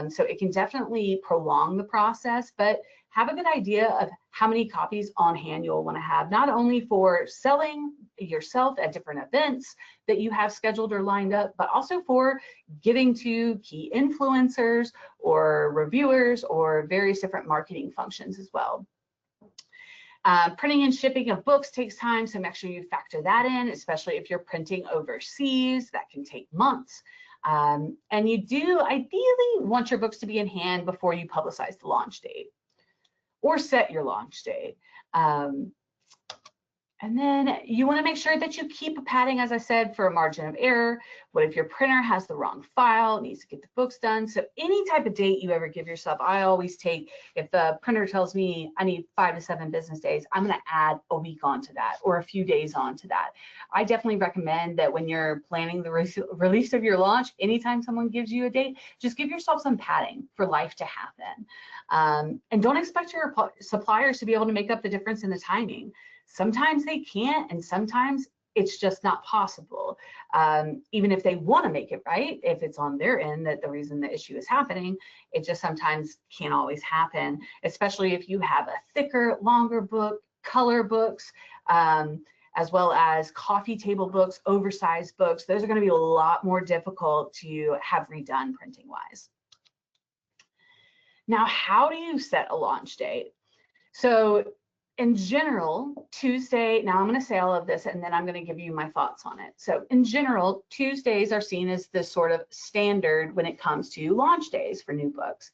So it can definitely prolong the process, but have a good idea of how many copies on hand you'll want to have, not only for selling yourself at different events that you have scheduled or lined up, but also for giving to key influencers or reviewers or various different marketing functions as well. Printing and shipping of books takes time, so make sure you factor that in, especially if you're printing overseas. That can take months. And you do ideally want your books to be in hand before you publicize the launch date or set your launch date. And then you want to make sure that you keep a padding, as I said, for a margin of error. What if your printer has the wrong file, needs to get the books done? So any type of date you ever give yourself, I always take, if the printer tells me I need 5 to 7 business days, I'm going to add a week onto that or a few days onto that. I definitely recommend that when you're planning the release of your launch, anytime someone gives you a date, just give yourself some padding for life to happen. And don't expect your suppliers to be able to make up the difference in the timing. Sometimes they can't, and sometimes it's just not possible. Even if they want to make it right, if it's on their end that the reason the issue is happening, it just sometimes can't always happen, especially if you have a thicker, longer book, color books, as well as coffee table books, oversized books. Those are going to be a lot more difficult to have redone printing wise. Now, how do you set a launch date? So in general, Tuesday, now I'm going to say all of this and then I'm going to give you my thoughts on it. So in general, Tuesdays are seen as the sort of standard when it comes to launch days for new books.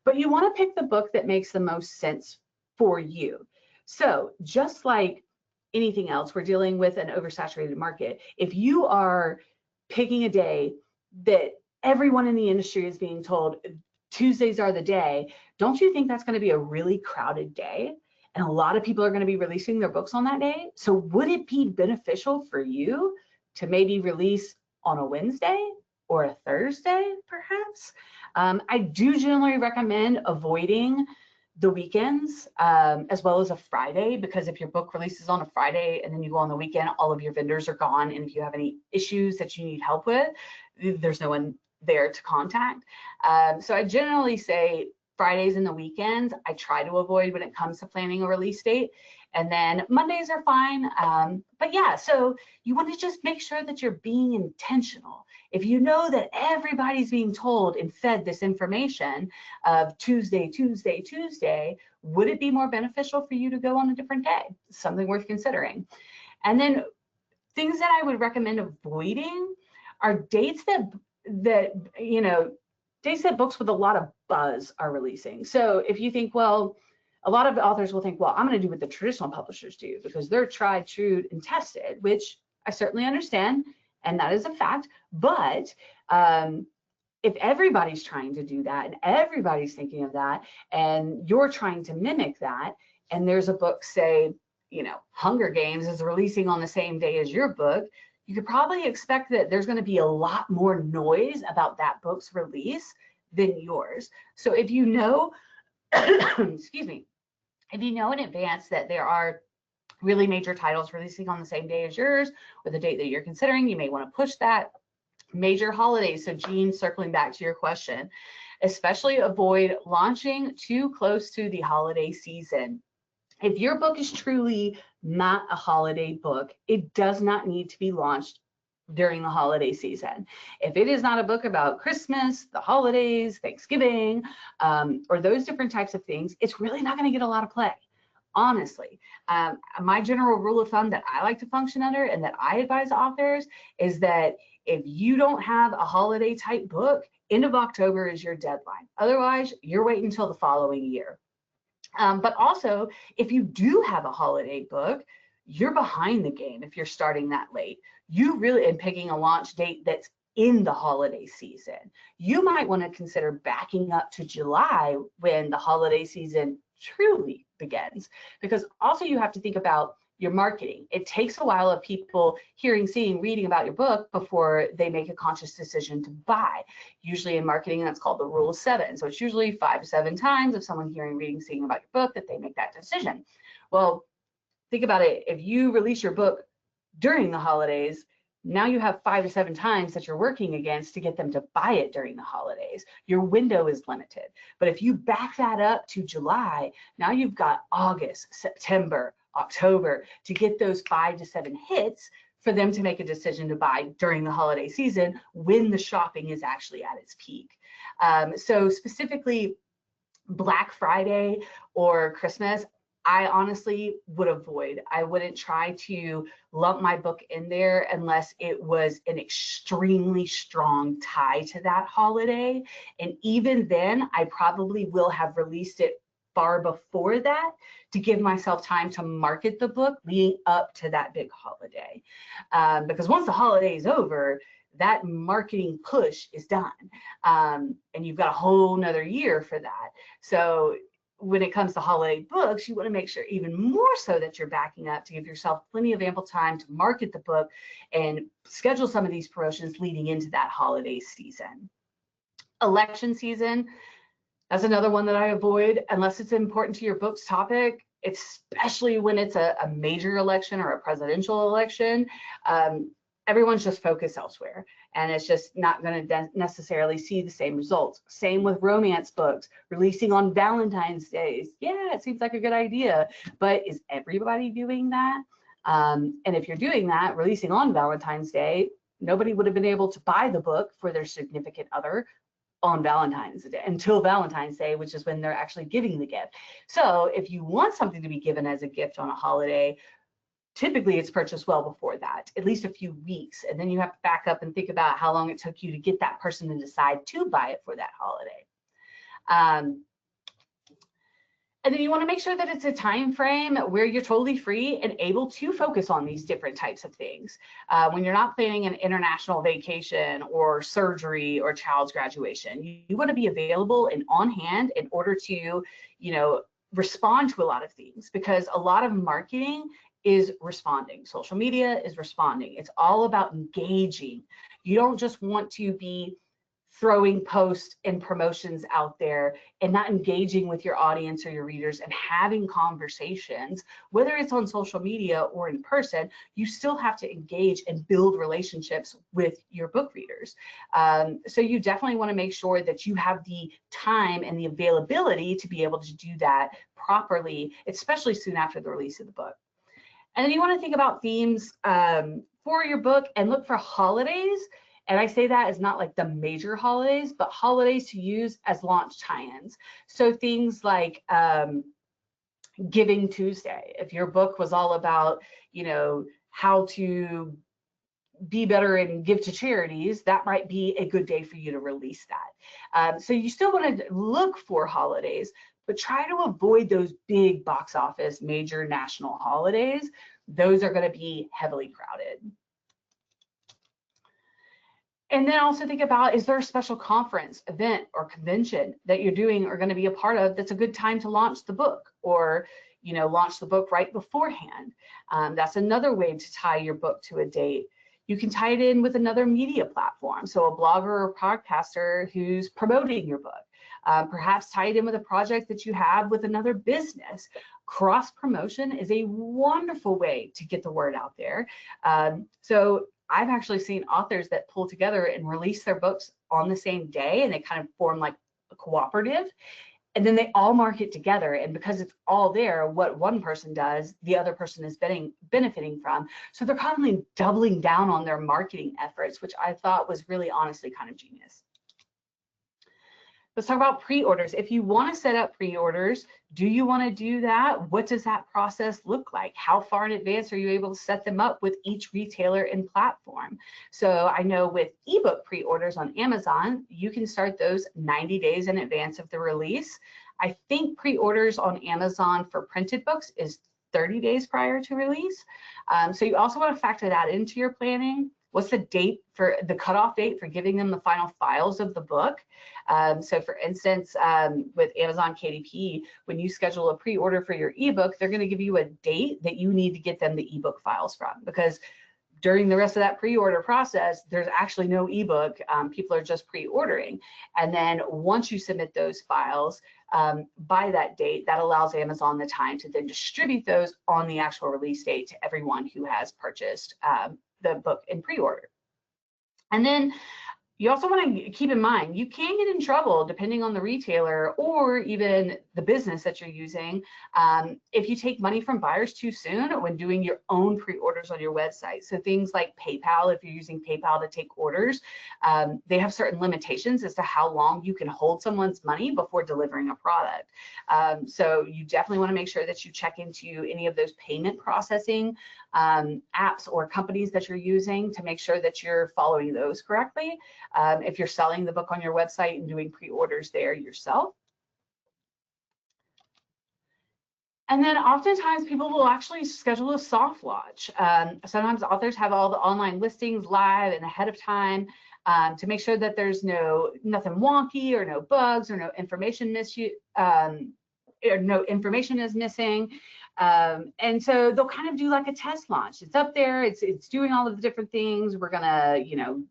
But you want to pick the book that makes the most sense for you. So just like anything else, we're dealing with an oversaturated market. If you are picking a day that everyone in the industry is being told Tuesdays are the day, don't you think that's going to be a really crowded day? And a lot of people are going to be releasing their books on that day. So would it be beneficial for you to maybe release on a Wednesday or a Thursday, perhaps? I do generally recommend avoiding the weekends, as well as a Friday, because if your book releases on a Friday and then you go on the weekend, all of your vendors are gone. And if you have any issues that you need help with, there's no one there to contact. So I generally say Fridays and the weekends, I try to avoid when it comes to planning a release date. And then Mondays are fine. But yeah, so you want to just make sure that you're being intentional. If you know that everybody's being told and fed this information of Tuesday, Tuesday, Tuesday, would it be more beneficial for you to go on a different day? Something worth considering. And then things that I would recommend avoiding are dates that you know, dates that books with a lot of buzz are releasing. So if you think, well, a lot of authors will think, well, I'm going to do what the traditional publishers do because they're tried, true, and tested, which I certainly understand, and that is a fact. But if everybody's trying to do that and everybody's thinking of that and you're trying to mimic that, and there's a book, say, you know, Hunger Games is releasing on the same day as your book, you could probably expect that there's going to be a lot more noise about that book's release than yours. So if you know, excuse me, if you know in advance that there are really major titles releasing on the same day as yours or the date that you're considering, you may want to push that. Major holidays. So Jean, circling back to your question, especially avoid launching too close to the holiday season. If your book is truly not a holiday book, it does not need to be launched during the holiday season. If it is not a book about Christmas, the holidays, Thanksgiving, or those different types of things, it's really not going to get a lot of play. Honestly, my general rule of thumb that I like to function under and that I advise authors is that if you don't have a holiday type book, end of October is your deadline. Otherwise, you're waiting until the following year. But also, if you do have a holiday book, you're behind the game if you're starting that late. You really, and picking a launch date that's in the holiday season. You might want to consider backing up to July when the holiday season truly begins, because also you have to think about your marketing. It takes a while of people hearing, seeing, reading about your book before they make a conscious decision to buy. Usually in marketing, that's called the rule of 7. So it's usually 5 to 7 times of someone hearing, reading, seeing about your book that they make that decision. Well, think about it. If you release your book during the holidays, now you have 5 to 7 times that you're working against to get them to buy it during the holidays. Your window is limited. But if you back that up to July, now you've got August, September, October to get those 5 to 7 hits for them to make a decision to buy during the holiday season when the shopping is actually at its peak. So specifically Black Friday or Christmas, I honestly would avoid. I wouldn't try to lump my book in there unless it was an extremely strong tie to that holiday. And even then, I probably will have released it far before that to give myself time to market the book leading up to that big holiday. Because once the holiday is over, that marketing push is done. And you've got a whole nother year for that. So when it comes to holiday books, you want to make sure even more so that you're backing up to give yourself plenty of ample time to market the book and schedule some of these promotions leading into that holiday season. Election season, that's another one that I avoid unless it's important to your book's topic, especially when it's a major election or a presidential election. Everyone's just focused elsewhere, and it's just not going to necessarily see the same results. Same with romance books releasing on Valentine's Day. Yeah, it seems like a good idea, but is everybody doing that? And if you're doing that, releasing on Valentine's Day, nobody would have been able to buy the book for their significant other on Valentine's Day until Valentine's Day, which is when they're actually giving the gift. So if you want something to be given as a gift on a holiday, typically it's purchased well before that, at least a few weeks. And then you have to back up and think about how long it took you to get that person to decide to buy it for that holiday. And then you want to make sure that it's a time frame where you're totally free and able to focus on these different types of things. When you're not planning an international vacation or surgery or child's graduation, you want to be available and on hand in order to, respond to a lot of things, because a lot of marketing is responding. Social media is responding. It's all about engaging. You don't just want to be throwing posts and promotions out there and not engaging with your audience or your readers and having conversations, whether it's on social media or in person, you still have to engage and build relationships with your book readers. So you definitely want to make sure that you have the time and the availability to be able to do that properly, especially soon after the release of the book. And then you want to think about themes for your book and look for holidays. And I say that as not like the major holidays, but holidays to use as launch tie-ins. So things like Giving Tuesday. If your book was all about, you know, how to be better and give to charities, that might be a good day for you to release that. So you still want to look for holidays, but try to avoid those big box office major national holidays. Those are going to be heavily crowded. And then also think about, is there a special conference, event, or convention that you're doing or going to be a part of that's a good time to launch the book, or, you know, launch the book right beforehand? That's another way to tie your book to a date. You can tie it in with another media platform, so a blogger or podcaster who's promoting your book. Perhaps tie it in with a project that you have with another business. Cross promotion is a wonderful way to get the word out there. So I've actually seen authors that pull together and release their books on the same day, and they kind of form like a cooperative, and then they all market together. And because it's all there, what one person does, the other person is benefiting from. So they're constantly doubling down on their marketing efforts, which I thought was really honestly kind of genius. Let's talk about pre-orders. If you want to set up pre-orders, do you want to do that? What does that process look like? How far in advance are you able to set them up with each retailer and platform? So I know with ebook pre-orders on Amazon, you can start those 90 days in advance of the release. I think pre-orders on Amazon for printed books is 30 days prior to release. So you also want to factor that into your planning. What's the date for the cutoff date for giving them the final files of the book? So for instance, with Amazon KDP, when you schedule a pre-order for your ebook, they're going to give you a date that you need to get them the ebook files from, because during the rest of that pre-order process, there's actually no ebook. People are just pre-ordering. And then once you submit those files by that date, that allows Amazon the time to then distribute those on the actual release date to everyone who has purchased the book in pre-order. And then you also want to keep in mind, you can get in trouble depending on the retailer or even the business that you're using if you take money from buyers too soon when doing your own pre-orders on your website. So things like PayPal, if you're using PayPal to take orders, they have certain limitations as to how long you can hold someone's money before delivering a product. So you definitely want to make sure that you check into any of those payment processing apps or companies that you're using to make sure that you're following those correctly. If you're selling the book on your website and doing pre-orders there yourself. And then oftentimes people will actually schedule a soft launch. Sometimes authors have all the online listings live and ahead of time to make sure that there's nothing wonky or no bugs or no information is missing. And so they'll kind of do like a test launch. It's up there, it's doing all of the different things. We're gonna,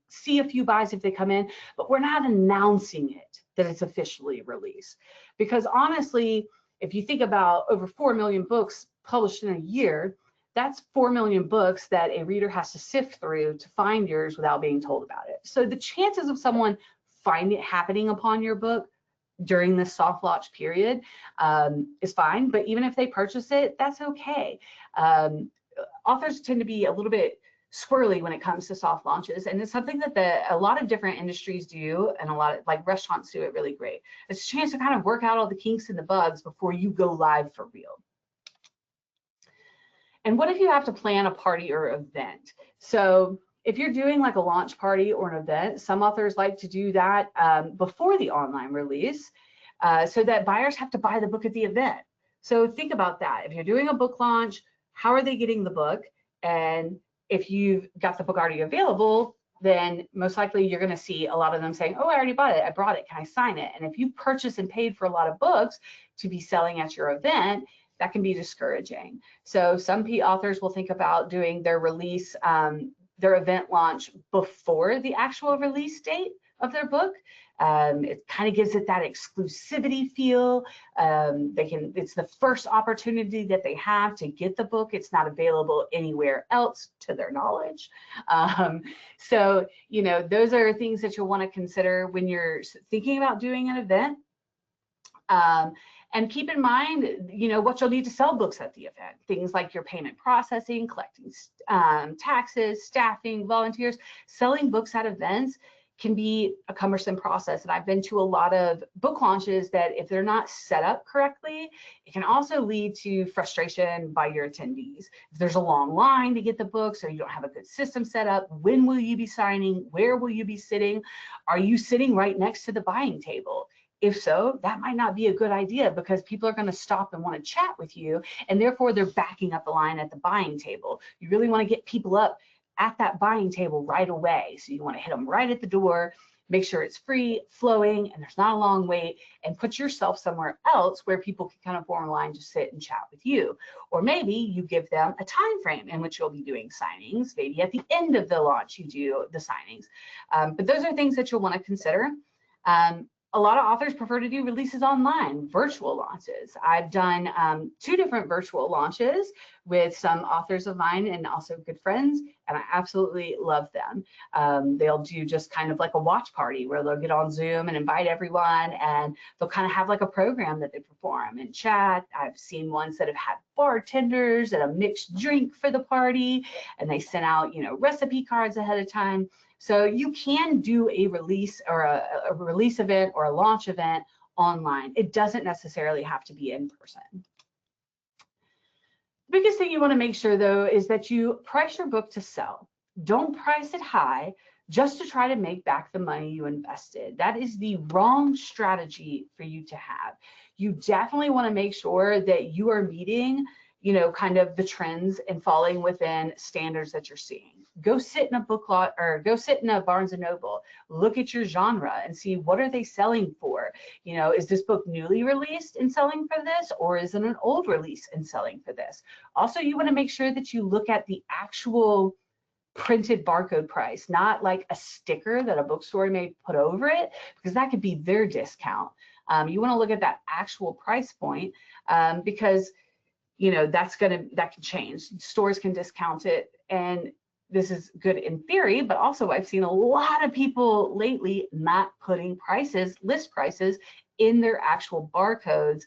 see a few buys if they come in, but we're not announcing it that it's officially released. Because honestly, if you think about over 4 million books published in a year, that's 4 million books that a reader has to sift through to find yours without being told about it. So the chances of someone happening upon your book during this soft launch period is fine, but even if they purchase it, that's okay. Authors tend to be a little bit squirrely when it comes to soft launches, and it's something that a lot of different industries do, and a lot of like restaurants do it really great. It's a chance to kind of work out all the kinks and the bugs before you go live for real. And what if you have to plan a party or event? So if you're doing like a launch party or an event, some authors like to do that before the online release so that buyers have to buy the book at the event. So think about that. If you're doing a book launch, how are they getting the book? And if you've got the book already available, then most likely you're going to see a lot of them saying, oh, I already bought it. I brought it. Can I sign it? And if you purchase and paid for a lot of books to be selling at your event, that can be discouraging. So some authors will think about doing their release, their event launch before the actual release date, of their book. It kind of gives it that exclusivity feel. It's the first opportunity that they have to get the book. It's not available anywhere else to their knowledge. So, you know, those are things that you'll want to consider when you're thinking about doing an event. And keep in mind, you know, what you'll need to sell books at the event. Things like your payment processing, collecting taxes, staffing, volunteers. Selling books at events can be a cumbersome process. And I've been to a lot of book launches that if they're not set up correctly, it can also lead to frustration by your attendees. If there's a long line to get the books or you don't have a good system set up, when will you be signing? Where will you be sitting? Are you sitting right next to the buying table? If so, that might not be a good idea because people are going to stop and want to chat with you, and therefore they're backing up the line at the buying table. You really want to get people up at that buying table right away. So you want to hit them right at the door, make sure it's free, flowing, and there's not a long wait, and put yourself somewhere else where people can kind of form a line, just sit and chat with you. Or maybe you give them a time frame in which you'll be doing signings. Maybe at the end of the launch, you do the signings. But those are things that you'll want to consider. A lot of authors prefer to do releases online, virtual launches. I've done 2 different virtual launches with some authors of mine and also good friends, and I absolutely love them. They'll do just kind of like a watch party where they'll get on Zoom and invite everyone, and they'll kind of have like a program that they perform and chat. I've seen ones that have had bartenders and a mixed drink for the party, and they sent out, you know, recipe cards ahead of time. So you can do a release or a release event or a launch event online. It doesn't necessarily have to be in person. The biggest thing you want to make sure, though, is that you price your book to sell. Don't price it high just to try to make back the money you invested. That is the wrong strategy for you to have. You definitely want to make sure that you are meeting, you know, kind of the trends and falling within standards that you're seeing. Go sit in a book lot or go sit in a Barnes and Noble, look at your genre and see what are they selling for. You know, is this book newly released and selling for this, or is it an old release and selling for this? Also, you want to make sure that you look at the actual printed barcode price, not like a sticker that a bookstore may put over it, because that could be their discount. You want to look at that actual price point because, you know, that can change. Stores can discount it, and this is good in theory, but also I've seen a lot of people lately not putting prices, list prices, in their actual barcodes.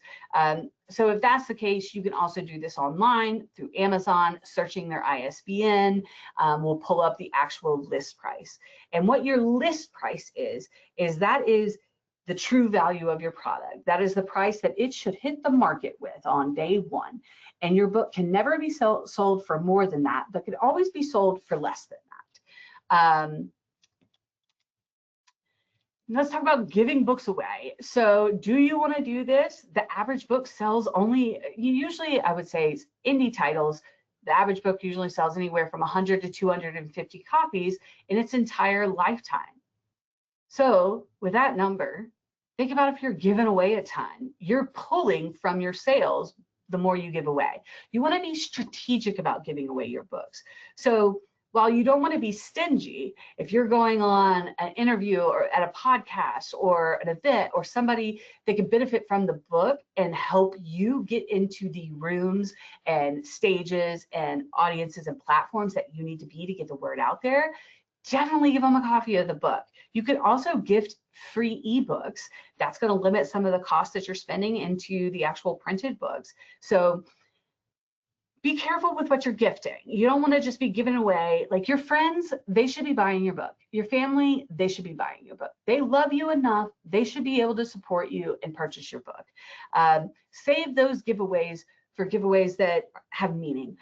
So if that's the case, you can also do this online through Amazon, searching their ISBN, will pull up the actual list price. And what your list price is that is the true value of your product. That is the price that it should hit the market with on day one. And your book can never be sold for more than that, but can always be sold for less than that. Let's talk about giving books away. So do you want to do this? The average book sells only, usually I would say indie titles, the average book usually sells anywhere from 100 to 250 copies in its entire lifetime. So with that number, think about if you're giving away a ton, you're pulling from your sales the more you give away. You want to be strategic about giving away your books. So while you don't want to be stingy, if you're going on an interview or at a podcast or an event or somebody that can benefit from the book and help you get into the rooms and stages and audiences and platforms that you need to be to get the word out there, definitely give them a copy of the book. You could also gift free ebooks. That's going to limit some of the costs that you're spending into the actual printed books. So be careful with what you're gifting. You don't want to just be giving away, like your friends, they should be buying your book. Your family, they should be buying your book. They love you enough, they should be able to support you and purchase your book. Save those giveaways for giveaways that have meaning,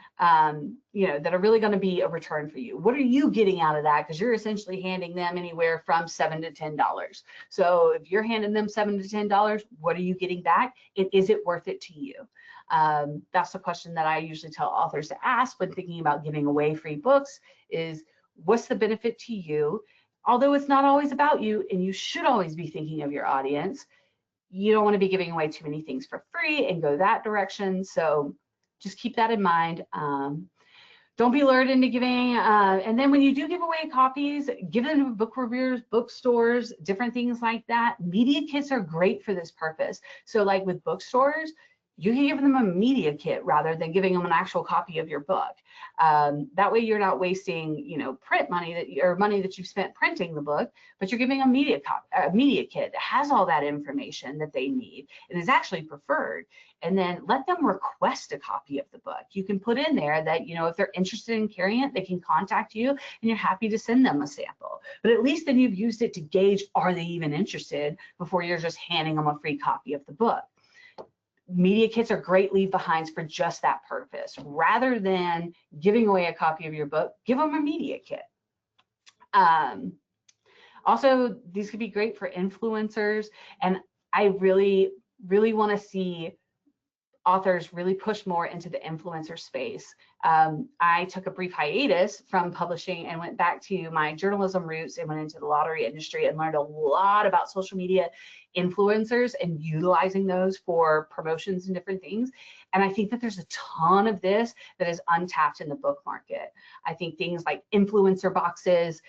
you know, that are really going to be a return for you. What are you getting out of that? Because you're essentially handing them anywhere from $7 to $10. So if you're handing them $7 to $10, what are you getting back? And is it worth it to you? That's the question that I usually tell authors to ask when thinking about giving away free books is, what's the benefit to you? Although it's not always about you, and you should always be thinking of your audience, you don't want to be giving away too many things for free and go that direction. So just keep that in mind. Don't be lured into giving, and then when you do give away copies, give them to book reviewers, bookstores, different things like that. Media kits are great for this purpose. So like with bookstores, you can give them a media kit rather than giving them an actual copy of your book. That way you're not wasting, you know, print money or money that you've spent printing the book, but you're giving a media kit that has all that information that they need and is actually preferred. And then let them request a copy of the book. You can put in there that, you know, if they're interested in carrying it, they can contact you and you're happy to send them a sample. But at least then you've used it to gauge, are they even interested, before you're just handing them a free copy of the book. Media kits are great leave behinds for just that purpose. Rather than giving away a copy of your book, give them a media kit. Also, these could be great for influencers, and I really want to see authors really push more into the influencer space. I took a brief hiatus from publishing and went back to my journalism roots and went into the lottery industry and learned a lot about social media influencers and utilizing those for promotions and different things. And I think that there's a ton of this that is untapped in the book market. I think things like influencer boxes,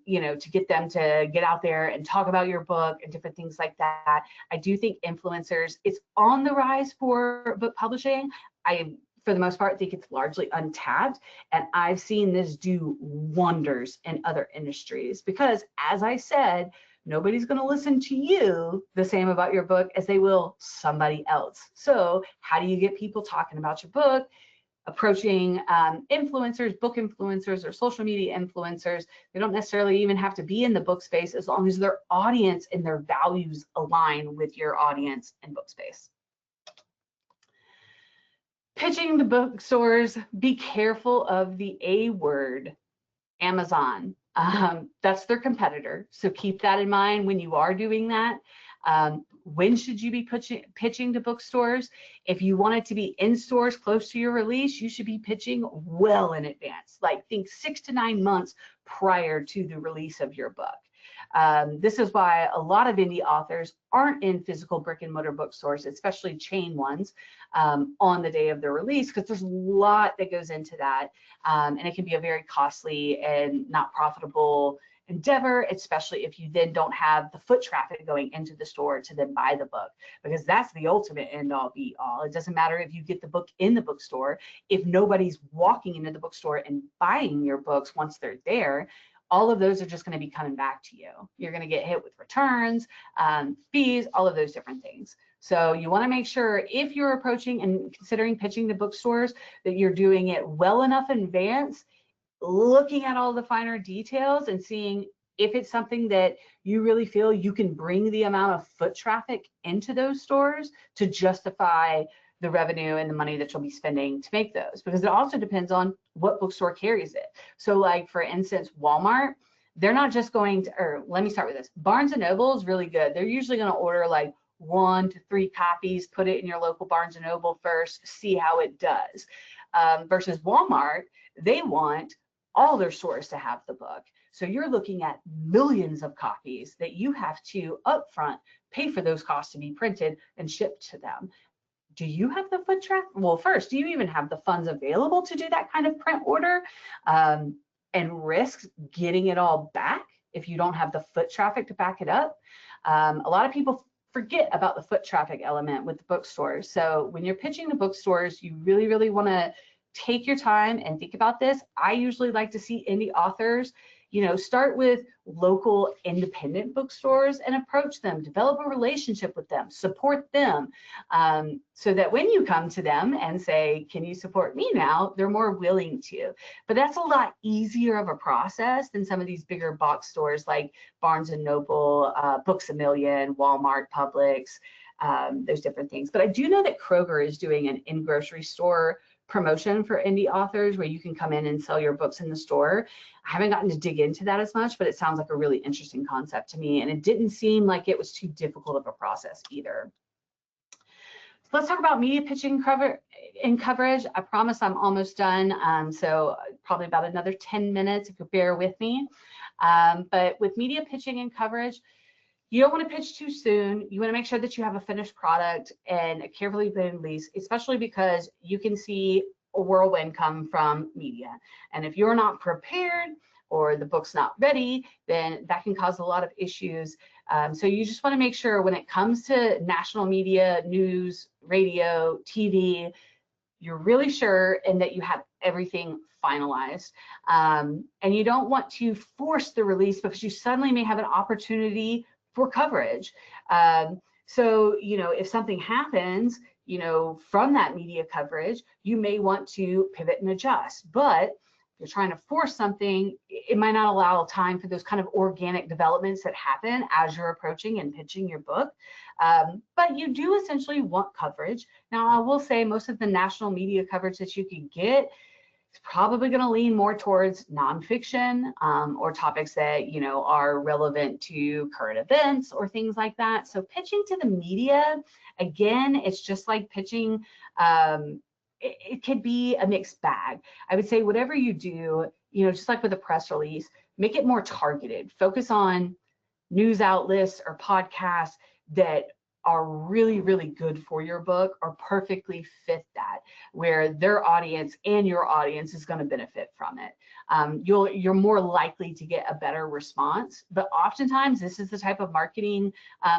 you know, to get them to get out there and talk about your book and different things like that. I do think influencers, it's on the rise for book publishing. I, for the most part, think it's largely untapped. And I've seen this do wonders in other industries because, as I said, nobody's going to listen to you the same about your book as they will somebody else. So how do you get people talking about your book? Approaching influencers, book influencers, or social media influencers. They don't necessarily even have to be in the book space as long as their audience and their values align with your audience and book space. Pitching to bookstores, be careful of the A word, Amazon. That's their competitor. So keep that in mind when you are doing that. When should you be pitching to bookstores? If you want it to be in stores close to your release, you should be pitching well in advance, like think 6 to 9 months prior to the release of your book. This is why a lot of indie authors aren't in physical brick and mortar bookstores, especially chain ones, on the day of their release, because there's a lot that goes into that. And it can be a very costly and not profitable endeavor, especially if you then don't have the foot traffic going into the store to then buy the book, because that's the ultimate end all be all. It doesn't matter if you get the book in the bookstore, if nobody's walking into the bookstore and buying your books once they're there, all of those are just going to be coming back to you. You're going to get hit with returns, fees, all of those different things. So you want to make sure if you're approaching and considering pitching to bookstores that you're doing it well enough in advance, looking at all the finer details and seeing if it's something that you really feel you can bring the amount of foot traffic into those stores to justify the revenue and the money that you'll be spending to make those, because it also depends on what bookstore carries it. So like, for instance, Walmart, they're not just going to, or let me start with this. Barnes & Noble is really good. They're usually going to order like 1 to 3 copies, put it in your local Barnes & Noble first, see how it does. Versus Walmart, they want all their stores to have the book. So you're looking at millions of copies that you have to upfront pay for those costs to be printed and shipped to them. Do you have the foot traffic? Well, first, do you even have the funds available to do that kind of print order and risk getting it all back if you don't have the foot traffic to back it up? A lot of people forget about the foot traffic element with the bookstores. So when you're pitching to bookstores, you really want to take your time and think about this. I usually like to see indie authors, you know, start with local independent bookstores and approach them, develop a relationship with them, support them, so that when you come to them and say, can you support me now, they're more willing to. But that's a lot easier of a process than some of these bigger box stores like Barnes & Noble, Books A Million, Walmart, Publix, those different things. But I do know that Kroger is doing an in-grocery store promotion for indie authors where you can come in and sell your books in the store. I haven't gotten to dig into that as much, but it sounds like a really interesting concept to me, and it didn't seem like it was too difficult of a process either. So let's talk about media pitching and coverage. I promise I'm almost done, so probably about another 10 minutes if you bear with me. But with media pitching and coverage, you don't want to pitch too soon. You want to make sure that you have a finished product and a carefully planned release, especially because you can see a whirlwind come from media. And if you're not prepared or the book's not ready, then that can cause a lot of issues. So you just want to make sure when it comes to national media, news, radio, TV, you're really sure and that you have everything finalized. And you don't want to force the release because you suddenly may have an opportunity for coverage. So, if something happens, from that media coverage, you may want to pivot and adjust. But if you're trying to force something, it might not allow time for those kind of organic developments that happen as you're approaching and pitching your book. But you do essentially want coverage. Now, I will say most of the national media coverage that you can get is probably going to lean more towards nonfiction or topics that, are relevant to current events or things like that. So pitching to the media, again, it's just like pitching. It could be a mixed bag. I would say whatever you do, just like with a press release, make it more targeted. Focus on news outlets or podcasts that are really, really good for your book or perfectly fit that, where their audience and your audience is going to benefit from it. You're more likely to get a better response. But oftentimes, this is the type of marketing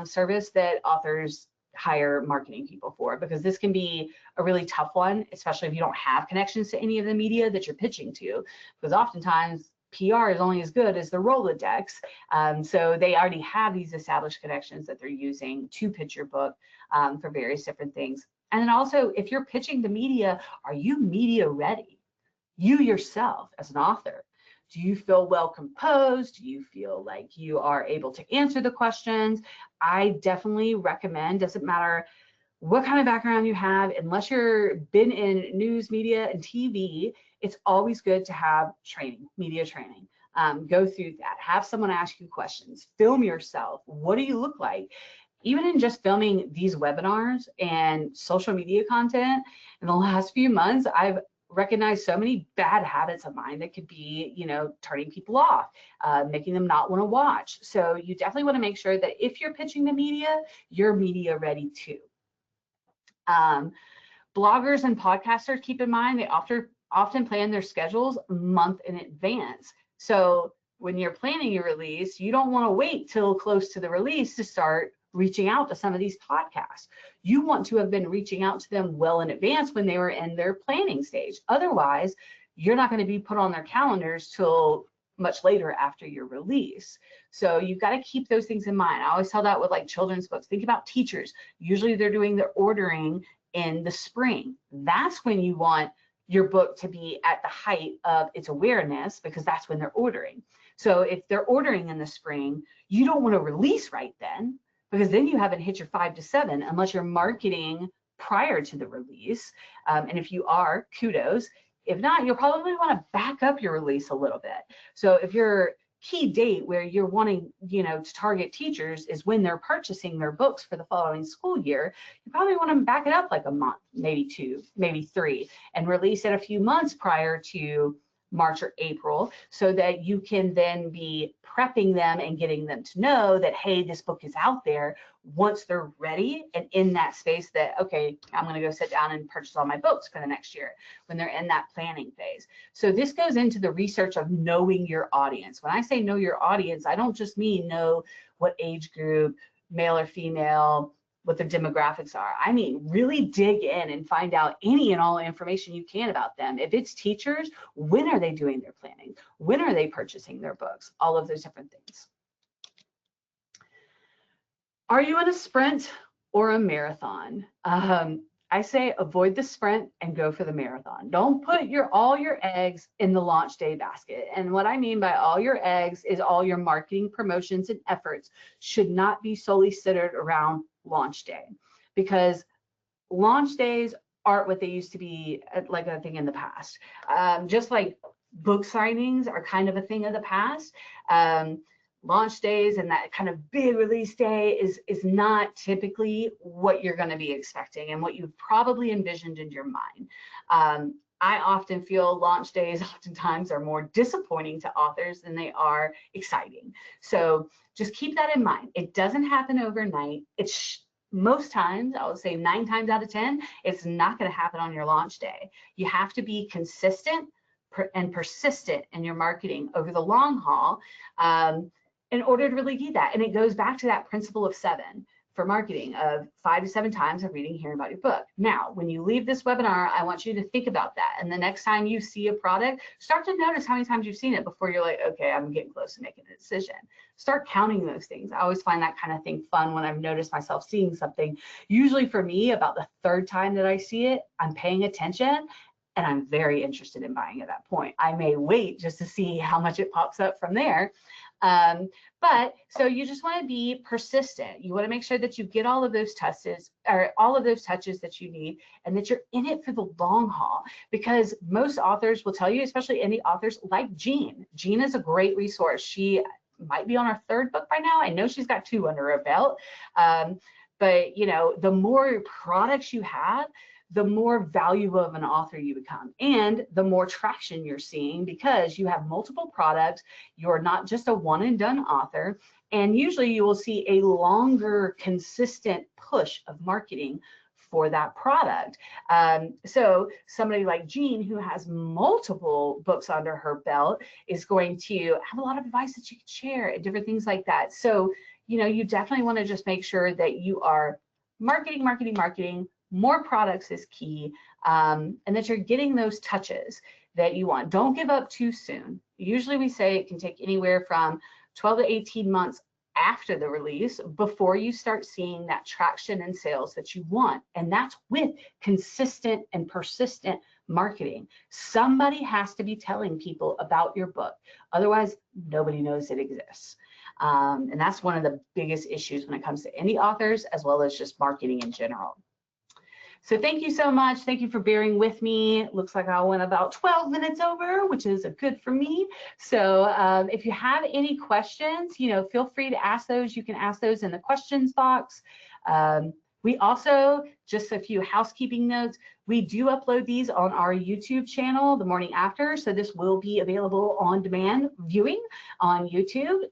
service that authors hire marketing people for, because this can be a really tough one, especially if you don't have connections to any of the media that you're pitching to, because oftentimes PR is only as good as the Rolodex. So they already have these established connections that they're using to pitch your book for various different things. And then also, if you're pitching the media, are you media ready? You yourself as an author, do you feel well composed? Do you feel like you are able to answer the questions? I definitely recommend, doesn't matter what kind of background you have, unless you've been in news, media, and TV, it's always good to have training, media training. Go through that. Have someone ask you questions. Film yourself. What do you look like? Even in just filming these webinars and social media content, in the last few months, I've recognized so many bad habits of mine that could be, turning people off, making them not want to watch. So you definitely want to make sure that if you're pitching the media, you're media ready too. Bloggers and podcasters, keep in mind, they often plan their schedules a month in advance. So when you're planning your release, you don't want to wait till close to the release to start reaching out to some of these podcasts. You want to have been reaching out to them well in advance when they were in their planning stage. Otherwise, you're not going to be put on their calendars till much later after your release. So you've got to keep those things in mind. I always tell that with like children's books. Think about teachers. Usually they're doing their ordering in the spring. That's when you want your book to be at the height of its awareness, because that's when they're ordering. So if they're ordering in the spring, you don't want to release right then, because then you haven't hit your 5 to 7 unless you're marketing prior to the release. And if you are, kudos. If not, you'll probably want to back up your release a little bit. So if your key date where you're wanting, to target teachers is when they're purchasing their books for the following school year, you probably want to back it up like a month, maybe 2, maybe 3, and release it a few months prior to March or April, so that you can then be prepping them and getting them to know that, hey, this book is out there, once they're ready and in that space that, okay, I'm going to go sit down and purchase all my books for the next year, when they're in that planning phase. So this goes into the research of knowing your audience. When I say know your audience, I don't just mean know what age group, male or female, what their demographics are. I mean, really dig in and find out any and all information you can about them. If it's teachers, when are they doing their planning? When are they purchasing their books? All of those different things. Are you in a sprint or a marathon? I say avoid the sprint and go for the marathon. Don't put all your eggs in the launch day basket. And what I mean by all your eggs is all your marketing, promotions, and efforts should not be solely centered around launch day, because launch days aren't what they used to be, like a thing in the past. Just like book signings are kind of a thing of the past. Launch days and that kind of big release day is not typically what you're going to be expecting and what you've probably envisioned in your mind. I often feel launch days oftentimes are more disappointing to authors than they are exciting. So just keep that in mind. It doesn't happen overnight. It's most times, I would say 9 times out of 10, it's not going to happen on your launch day. You have to be consistent and persistent in your marketing over the long haul in order to really do that. And it goes back to that principle of 7 for marketing, of 5 to 7 times of reading, hearing about your book. Now, when you leave this webinar, I want you to think about that. And the next time you see a product, start to notice how many times you've seen it before you're like, okay, I'm getting close to making a decision. Start counting those things. I always find that kind of thing fun when I've noticed myself seeing something. Usually for me, about the 3rd time that I see it, I'm paying attention and I'm very interested in buying at that point. I may wait just to see how much it pops up from there. But so you just want to be persistent. You want to make sure that you get all of those touches, or all of those touches that you need, and that you're in it for the long haul. Because most authors will tell you, especially indie authors like Jean. Jean is a great resource. She might be on her 3rd book by now. I know she's got 2 under her belt. But you know, the more products you have, the more valuable of an author you become, and the more traction you're seeing, because you have multiple products. You're not just a one and done author, and usually you will see a longer, consistent push of marketing for that product. So somebody like Jean, who has multiple books under her belt, is going to have a lot of advice that you can share and different things like that. So, you know, you definitely want to just make sure that you are marketing. More products is key, and that you're getting those touches that you want. Don't give up too soon. Usually we say it can take anywhere from 12 to 18 months after the release before you start seeing that traction and sales that you want. And that's with consistent and persistent marketing. Somebody has to be telling people about your book. Otherwise, nobody knows it exists. And that's one of the biggest issues when it comes to indie authors, as well as just marketing in general. So thank you so much. Thank you for bearing with me. Looks like I went about 12 minutes over, which is good for me. So if you have any questions, you know, feel free to ask those. You can ask those in the questions box. We also, just a few housekeeping notes, we do upload these on our YouTube channel the morning after, so this will be available on demand viewing on YouTube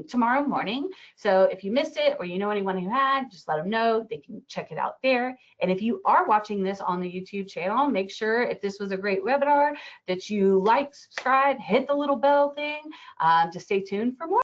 tomorrow morning. So if you missed it, or you know anyone who had, just let them know. They can check it out there. And if you are watching this on the YouTube channel, make sure, if this was a great webinar, that you like, subscribe, hit the little bell thing to stay tuned for more.